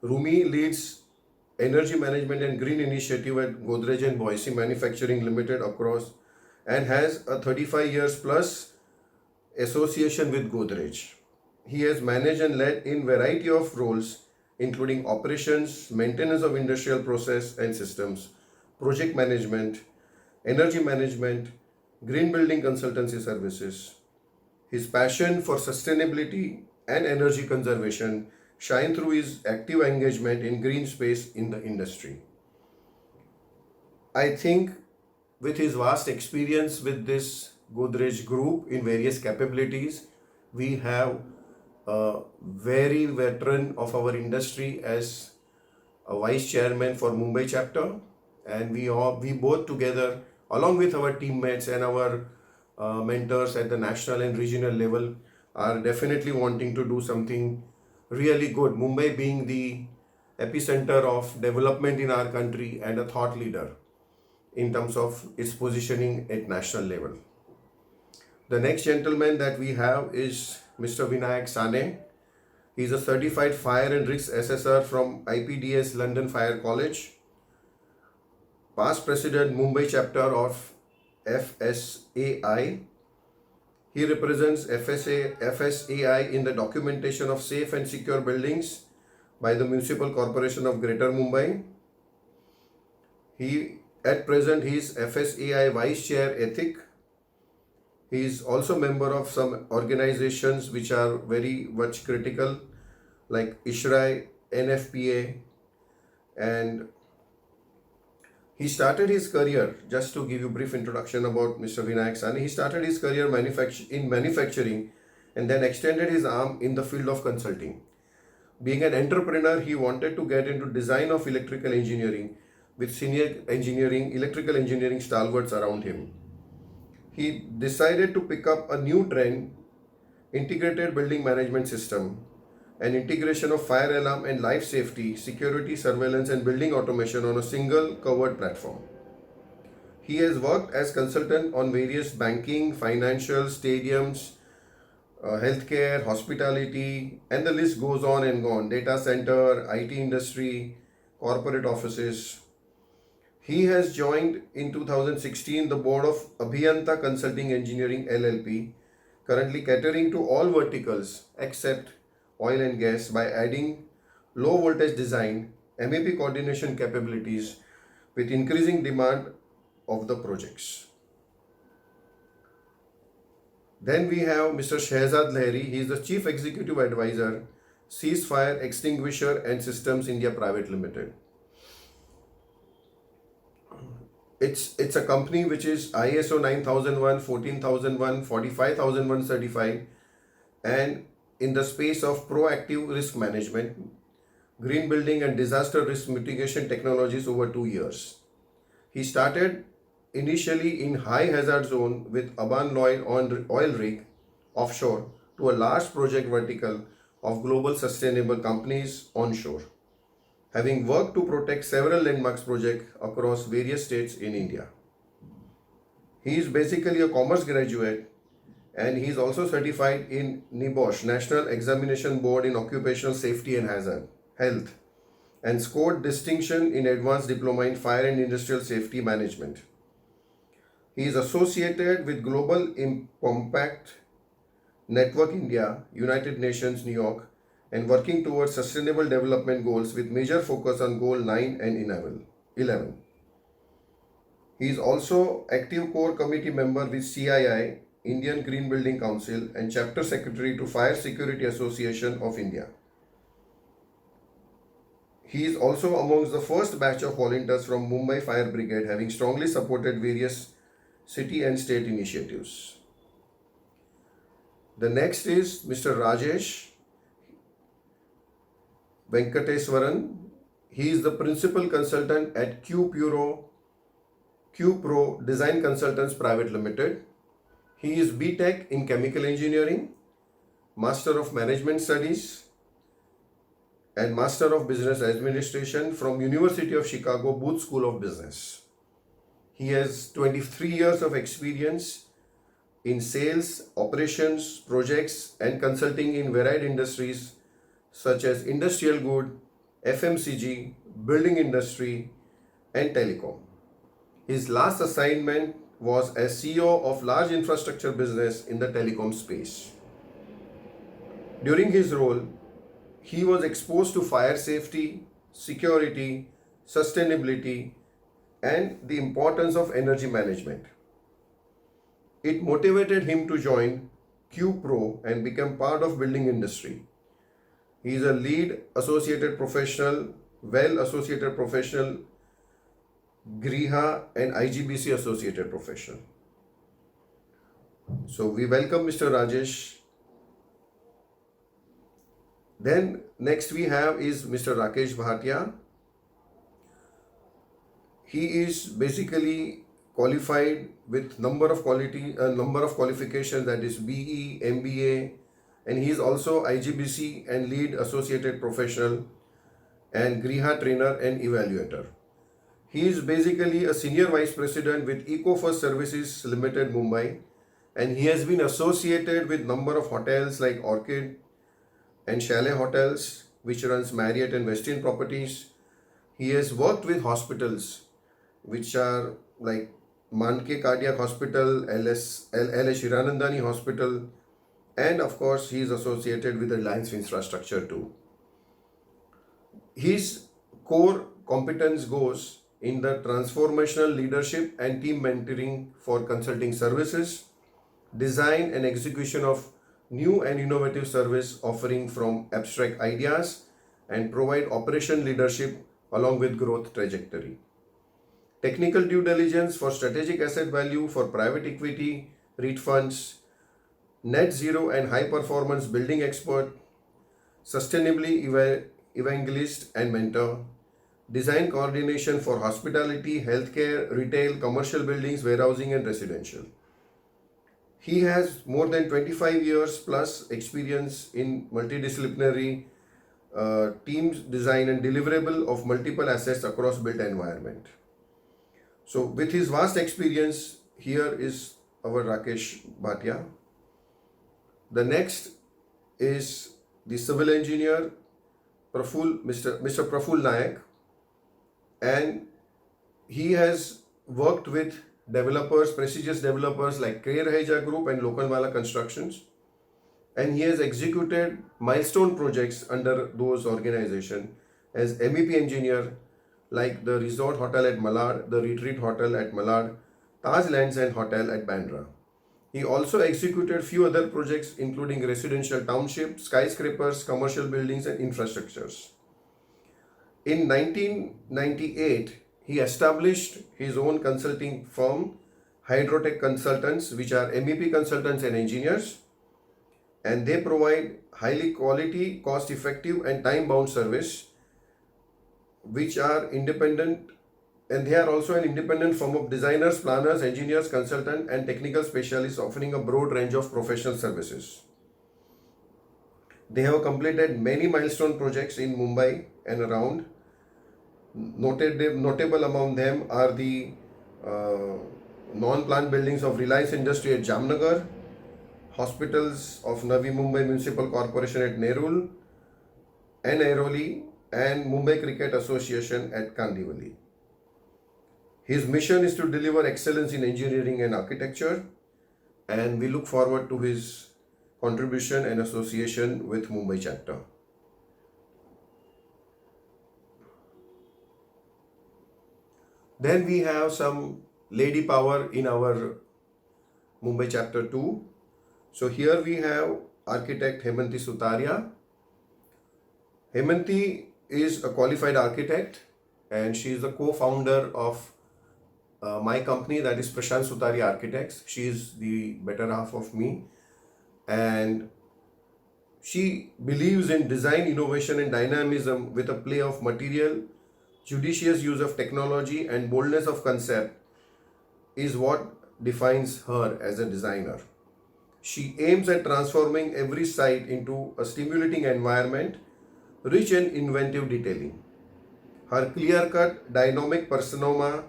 Rumi leads energy management and green initiative at Godrej and Boise Manufacturing Limited across and has a 35 years plus association with Godrej. He has managed and led in variety of roles including operations, maintenance of industrial process and systems, project management, energy management, green building consultancy services. His passion for sustainability and energy conservation shine through his active engagement in green space in the industry. I think with his vast experience with this Godrej group in various capabilities, we have a very veteran of our industry as a vice chairman for Mumbai chapter, and we both together, along with our teammates and our mentors at the national and regional level, are definitely wanting to do something really good. Mumbai being the epicenter of development in our country and a thought leader in terms of its positioning at national level. The next gentleman that we have is Mr. Vinayak Sane. He is a certified fire and risk assessor from IPDS London Fire College, past president Mumbai chapter of FSAI. He represents FSAI in the documentation of safe and secure buildings by the Municipal Corporation of Greater Mumbai. At present, he is FSAI Vice Chair Ethic. He is also member of some organizations which are very much critical, like ISHRAI, NFPA, and he started his career, just to give you a brief introduction about Mr. Vinayak Sane, he started his career in manufacturing and then extended his arm in the field of consulting. Being an entrepreneur, he wanted to get into design of electrical engineering with senior electrical engineering stalwarts around him. He decided to pick up a new trend, integrated building management system, and integration of fire alarm and life safety, security, surveillance, and building automation on a single covered platform. He has worked as consultant on various banking, financial, stadiums, healthcare, hospitality, and the list goes on and on. Data center, IT industry, corporate offices. He has joined in 2016 the board of Abhiyanta Consulting Engineering LLP, currently catering to all verticals except oil and gas by adding low voltage design, MEP coordination capabilities with increasing demand of the projects. Then we have Mr. Shehzad Lahiri. He is the Chief Executive Advisor, Ceasefire Extinguisher and Systems India Private Limited. It's a company which is ISO 9001, 14001, 45001 certified, and in the space of proactive risk management, green building and disaster risk mitigation technologies over 2 years. He started initially in high hazard zone with Aban Lloyd on oil rig offshore to a large project vertical of global sustainable companies onshore, having worked to protect several landmarks projects across various states in India. He is basically a commerce graduate and he is also certified in NIBOSH, National Examination Board in Occupational Safety and Health, and scored distinction in Advanced Diploma in Fire and Industrial Safety Management. He is associated with Global Compact Network India, United Nations, New York, and working towards sustainable development goals with major focus on goal 9 and 11. He is also active core committee member with CII, Indian Green Building Council, and chapter secretary to Fire Security Association of India. He is also amongst the first batch of volunteers from Mumbai Fire Brigade, having strongly supported various city and state initiatives. The next is Mr. Rajesh Venkateswaran. He is the principal consultant at Q Pro Design Consultants Private Limited. He is BTech in Chemical Engineering, Master of Management Studies, and Master of Business Administration from University of Chicago Booth School of Business. He has 23 years of experience in sales, operations, projects, and consulting in varied industries such as industrial good, FMCG, building industry, and telecom. His last assignment was as CEO of large infrastructure business in the telecom space. During his role, he was exposed to fire safety, security, sustainability, and the importance of energy management. It motivated him to join Q Pro and become part of building industry. He is a lead associated professional, well associated professional, Griha and IGBC associated professional. So we welcome Mr. Rajesh. Then next we have is Mr. Rakesh Bhatia. He is basically qualified with number of qualifications, that is BE, MBA, and he is also IGBC and lead associated professional and Griha trainer and evaluator. He is basically a senior vice president with EcoFirst Services Limited, Mumbai, and he has been associated with number of hotels like Orchid and Chalet Hotels, which runs Marriott and Westin Properties. He has worked with hospitals, which are like Manke Cardiac Hospital, LS Hiranandani Hospital, and of course he is associated with Reliance Infrastructure too. His core competence goes in the transformational leadership and team mentoring for consulting services, design and execution of new and innovative service offering from abstract ideas, and provide operation leadership along with growth trajectory. Technical due diligence for strategic asset value for private equity, REIT funds, net zero and high performance building expert, sustainably evangelist and mentor, design coordination for hospitality, healthcare, retail, commercial buildings, warehousing and residential. He has more than 25 years plus experience in multidisciplinary teams design and deliverable of multiple assets across built environment. So with his vast experience, here is our Rakesh Bhatia. The next is the civil engineer Mr. Praful Nayak, and he has worked with developers, prestigious developers like K. Raheja Group and Lokanwala Constructions, and he has executed milestone projects under those organizations as MEP engineer like the Resort Hotel at Malad, the Retreat Hotel at Malad, Taj Lands and Hotel at Bandra. He also executed few other projects including residential townships, skyscrapers, commercial buildings and infrastructures. In 1998, he established his own consulting firm, Hydrotech Consultants, which are MEP consultants and engineers, and they provide highly quality, cost-effective and time-bound service, which are independent, and they are also an independent firm of designers, planners, engineers, consultants and technical specialists offering a broad range of professional services. They have completed many milestone projects in Mumbai and around. Notable among them are the non-plant buildings of Reliance Industry at Jamnagar, hospitals of Navi Mumbai Municipal Corporation at Nerul and Airoli, and Mumbai Cricket Association at Kandivali. His mission is to deliver excellence in engineering and architecture, and we look forward to his contribution and association with Mumbai Chapter. Then we have some lady power in our Mumbai Chapter 2. So here we have architect Hemanti Sutaria. Hemanti is a qualified architect and she is the co-founder of my company, that is Prashant Sutaria Architects. She is the better half of me, and she believes in design, innovation and dynamism with a play of material, judicious use of technology and boldness of concept is what defines her as a designer. She aims at transforming every site into a stimulating environment, rich in inventive detailing. Her clear-cut, dynamic persona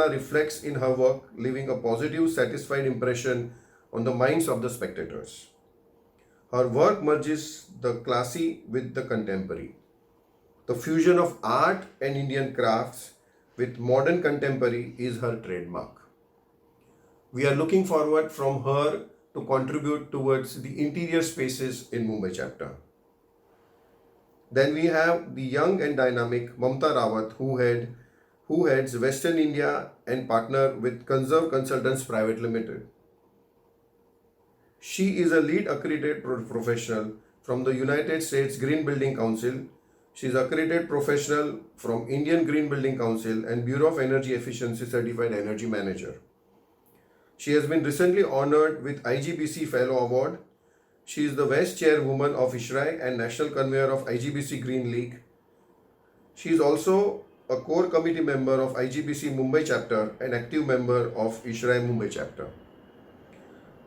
reflects in her work, leaving a positive, satisfied impression on the minds of the spectators. Her work merges the classy with the contemporary. The fusion of art and Indian crafts with modern contemporary is her trademark. We are looking forward from her to contribute towards the interior spaces in Mumbai chapter. Then we have the young and dynamic Mamta Rawat, who heads Western India and partner with Conserve Consultants Private Limited. She is a lead accredited professional from the United States Green Building Council. She is accredited professional from Indian Green Building Council and Bureau of Energy Efficiency Certified Energy Manager. She has been recently honored with IGBC Fellow Award. She is the Vice Chairwoman of ISHRAE and National Convener of IGBC Green League. She is also a core committee member of IGBC Mumbai Chapter and active member of ISHRAE Mumbai Chapter.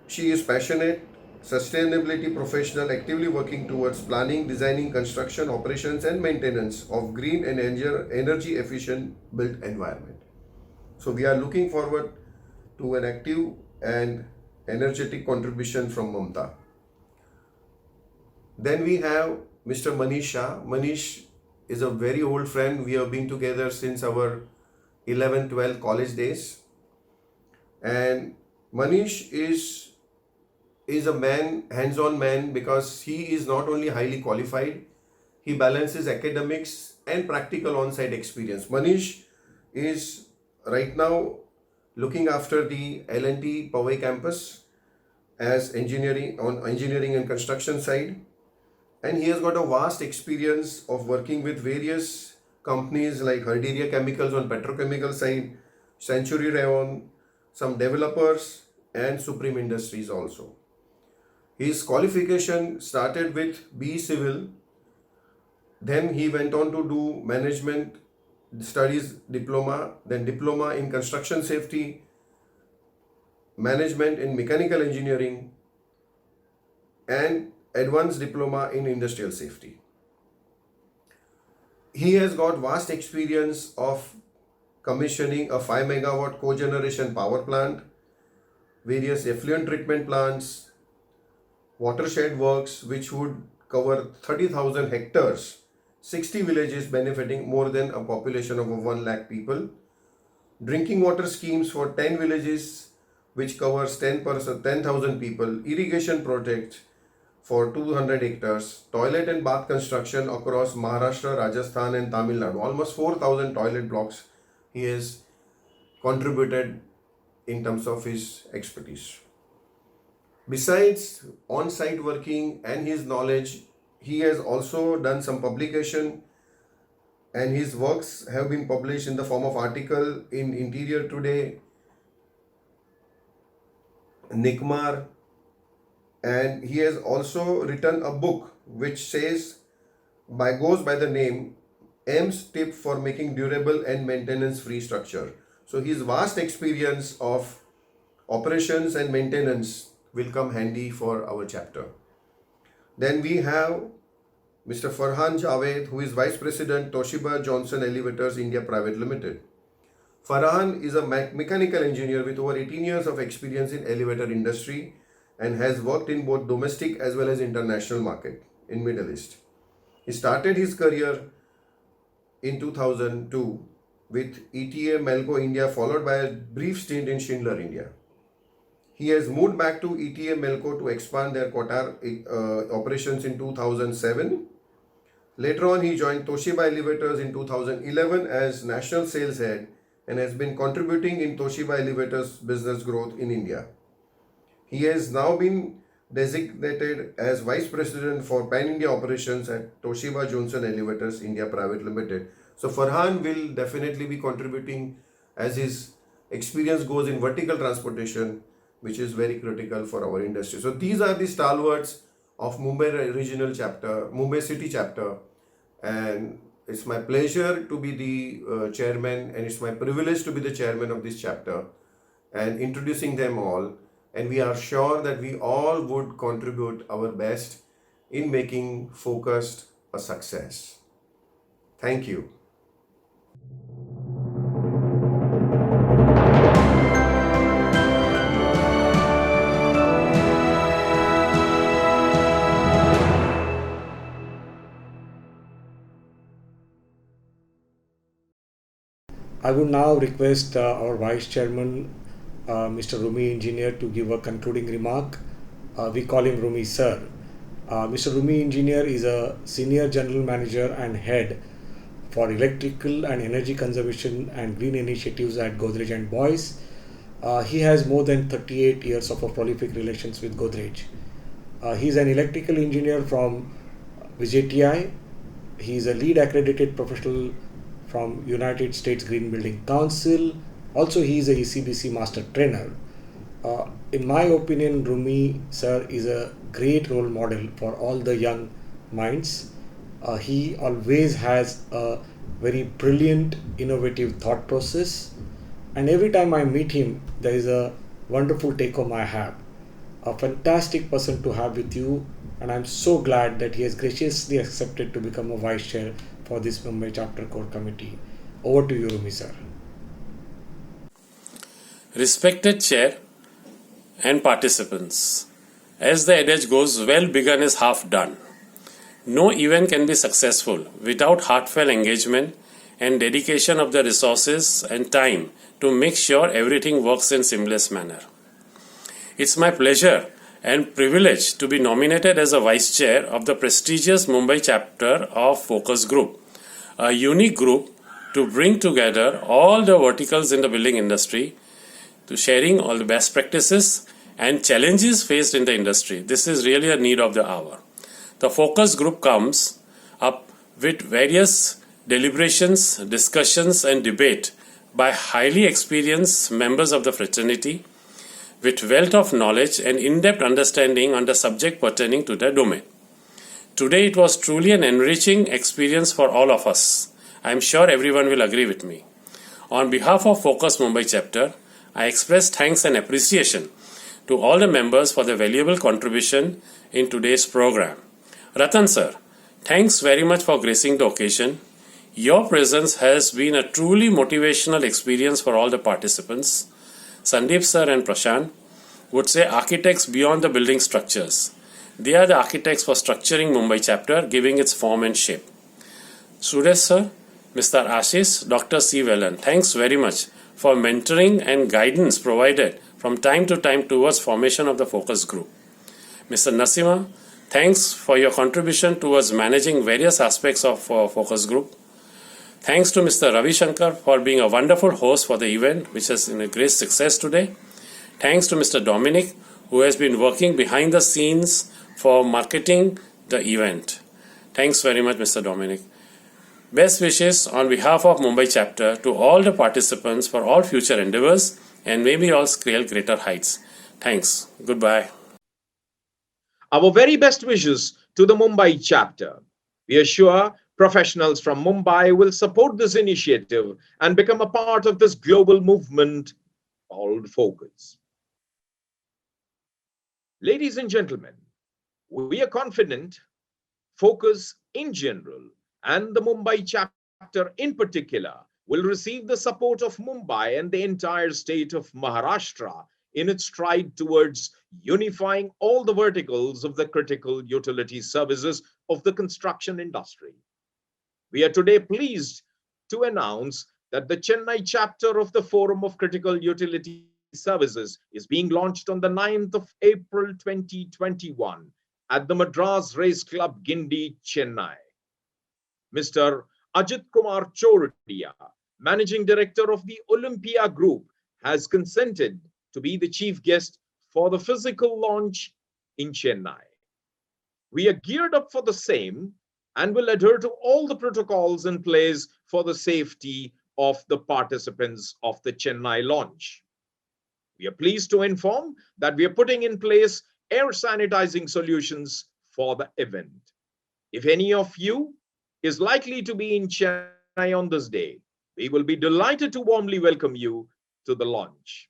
She is passionate, sustainability professional actively working towards planning, designing, construction, operations and maintenance of green and energy efficient built environment. So we are looking forward to an active and energetic contribution from Mamta. Then we have Mr. Manish Shah. Manish is a very old friend. We have been together since our 11th, 12th college days. And Manish is a man, hands-on man, because he is not only highly qualified, he balances academics and practical on-site experience. Manish is right now looking after the L&T Powai campus as engineering and construction side. And he has got a vast experience of working with various companies like Herderia Chemicals on petrochemical side, Century Rayon, some developers and Supreme Industries also. His qualification started with BE Civil, then he went on to do management studies diploma, then diploma in construction safety, management in mechanical engineering and advanced diploma in industrial safety. He has got vast experience of commissioning a 5 megawatt cogeneration power plant, various effluent treatment plants, watershed works which would cover 30,000 hectares, 60 villages benefiting more than a population of 1 lakh people, drinking water schemes for 10 villages which covers 10,000 people, irrigation projects for 200 hectares, toilet and bath construction across Maharashtra, Rajasthan and Tamil Nadu. Almost 4,000 toilet blocks he has contributed in terms of his expertise. Besides on-site working and his knowledge, he has also done some publication and his works have been published in the form of article in Interior Today, Nikmar, and he has also written a book which goes by the name M's Tip for Making Durable and Maintenance Free Structure. So his vast experience of operations and maintenance will come handy for our chapter. Then we have Mr. Farhan Javed, who is Vice President Toshiba Johnson Elevators India Private Limited. Farhan is a mechanical engineer with over 18 years of experience in elevator industry and has worked in both domestic as well as international market in Middle East. He started his career in 2002 with ETA Melco India, followed by a brief stint in Schindler India. He has moved back to ETA Melco to expand their Qatar operations in 2007. Later on, he joined Toshiba Elevators in 2011 as National Sales Head and has been contributing in Toshiba Elevators business growth in India. He has now been designated as Vice President for Pan-India Operations at Toshiba Johnson Elevators India Private Limited. So Farhan will definitely be contributing as his experience goes in vertical transportation, which is very critical for our industry. So these are the stalwarts of Mumbai Regional Chapter, Mumbai City Chapter, and it's my pleasure to be the chairman, and it's my privilege to be the chairman of this chapter and introducing them all. And we are sure that we all would contribute our best in making Focused a success. Thank you.
I would now request our Vice Chairman, Mr. Rumi Engineer to give a concluding remark. We call him Rumi Sir. Mr. Rumi Engineer is a Senior General Manager and Head for Electrical and Energy Conservation and Green Initiatives at Godrej and Boyce. He has more than 38 years of a prolific relations with Godrej. He is an electrical engineer from VJTI. He is a lead accredited professional from United States Green Building Council. Also, he is a ECBC master trainer. In my opinion, Rumi sir is a great role model for all the young minds. He always has a very brilliant, innovative thought process, and every time I meet him, there is a wonderful take home I have. A fantastic person to have with you, and I'm so glad that he has graciously accepted to become a vice chair for this Mumbai Chapter Core Committee. Over to you, Rumi sir.
Respected Chair and participants, as the adage goes, well begun is half done. No event can be successful without heartfelt engagement and dedication of the resources and time to make sure everything works in seamless manner. It's my pleasure and privilege to be nominated as a Vice Chair of the prestigious Mumbai Chapter of Focus Group, a unique group to bring together all the verticals in the building industry to sharing all the best practices and challenges faced in the industry. This is really a need of the hour. The focus group comes up with various deliberations, discussions and debate by highly experienced members of the fraternity with wealth of knowledge and in-depth understanding on the subject pertaining to their domain. Today it was truly an enriching experience for all of us. I am sure everyone will agree with me. On behalf of Focus Mumbai Chapter, I express thanks and appreciation to all the members for their valuable contribution in today's program. Ratan sir, thanks very much for gracing the occasion. Your presence has been a truly motivational experience for all the participants. Sandeep sir and Prashant would say architects beyond the building structures. They are the architects for structuring Mumbai Chapter, giving its form and shape. Suresh sir, Mr. Ashish, Dr. C. Velan, thanks very much for mentoring and guidance provided from time to time towards formation of the focus group. Mr. Nasima, thanks for your contribution towards managing various aspects of our focus group. Thanks to Mr. Ravi Shankar for being a wonderful host for the event, which has been a great success today. Thanks to Mr. Dominic, who has been working behind the scenes for marketing the event. Thanks very much, Mr. Dominic. Best wishes on behalf of Mumbai Chapter to all the participants for all future endeavors and maybe all scale greater heights. Thanks. Goodbye.
Our very best wishes to the Mumbai Chapter. We are sure professionals from Mumbai will support this initiative and become a part of this global movement called Focus. Ladies and gentlemen, we are confident Focus in general and the Mumbai Chapter in particular will receive the support of Mumbai and the entire state of Maharashtra in its stride towards unifying all the verticals of the critical utility services of the construction industry. We are today pleased to announce that the Chennai chapter of the Forum of Critical Utility Services is being launched on the 9th of April 2021 at the Madras Race Club, Gindi, Chennai. Mr. Ajit Kumar Chordia, Managing Director of the Olympia Group, has consented to be the chief guest for the physical launch in Chennai. We are geared up for the same and will adhere to all the protocols in place for the safety of the participants of the Chennai launch. We are pleased to inform that we are putting in place air sanitizing solutions for the event. If any of you is likely to be in Chennai on this day, we will be delighted to warmly welcome you to the launch.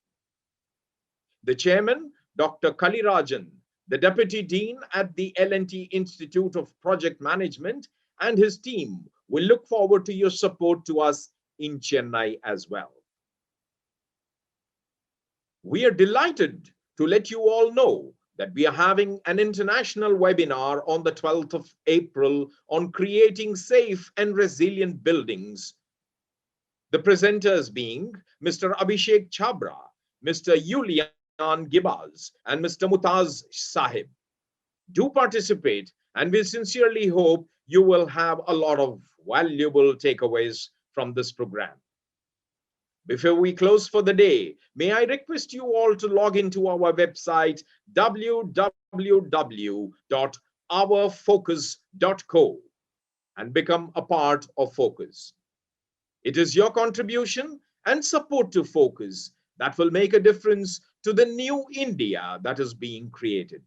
The chairman, Dr. Kalirajan, the deputy dean at the L&T Institute of Project Management, and his team will look forward to your support to us in Chennai as well. We are delighted to let you all know that we are having an international webinar on the 12th of April on creating safe and resilient buildings. The presenters being Mr. Abhishek Chabra, Mr. Yulian Gibaz, and Mr. Mutaz Sahib. Do participate, and we sincerely hope you will have a lot of valuable takeaways from this program. Before we close for the day, may I request you all to log into our website www.ourfocus.co and become a part of Focus. It is your contribution and support to Focus that will make a difference to the new India that is being created.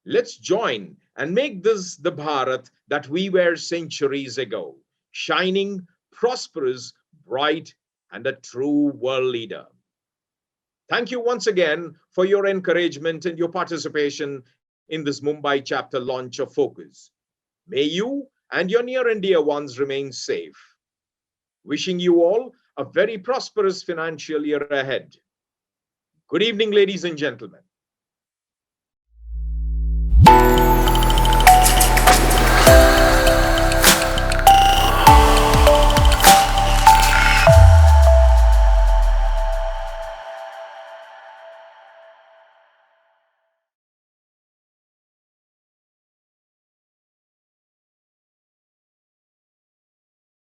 Let's join and make this the Bharat that we were centuries ago, shining, prosperous, bright, and a true world leader. Thank you once again for your encouragement and your participation in this Mumbai chapter launch of Focus. May you and your near and dear ones remain safe. Wishing you all a very prosperous financial year ahead. Good evening, ladies and gentlemen.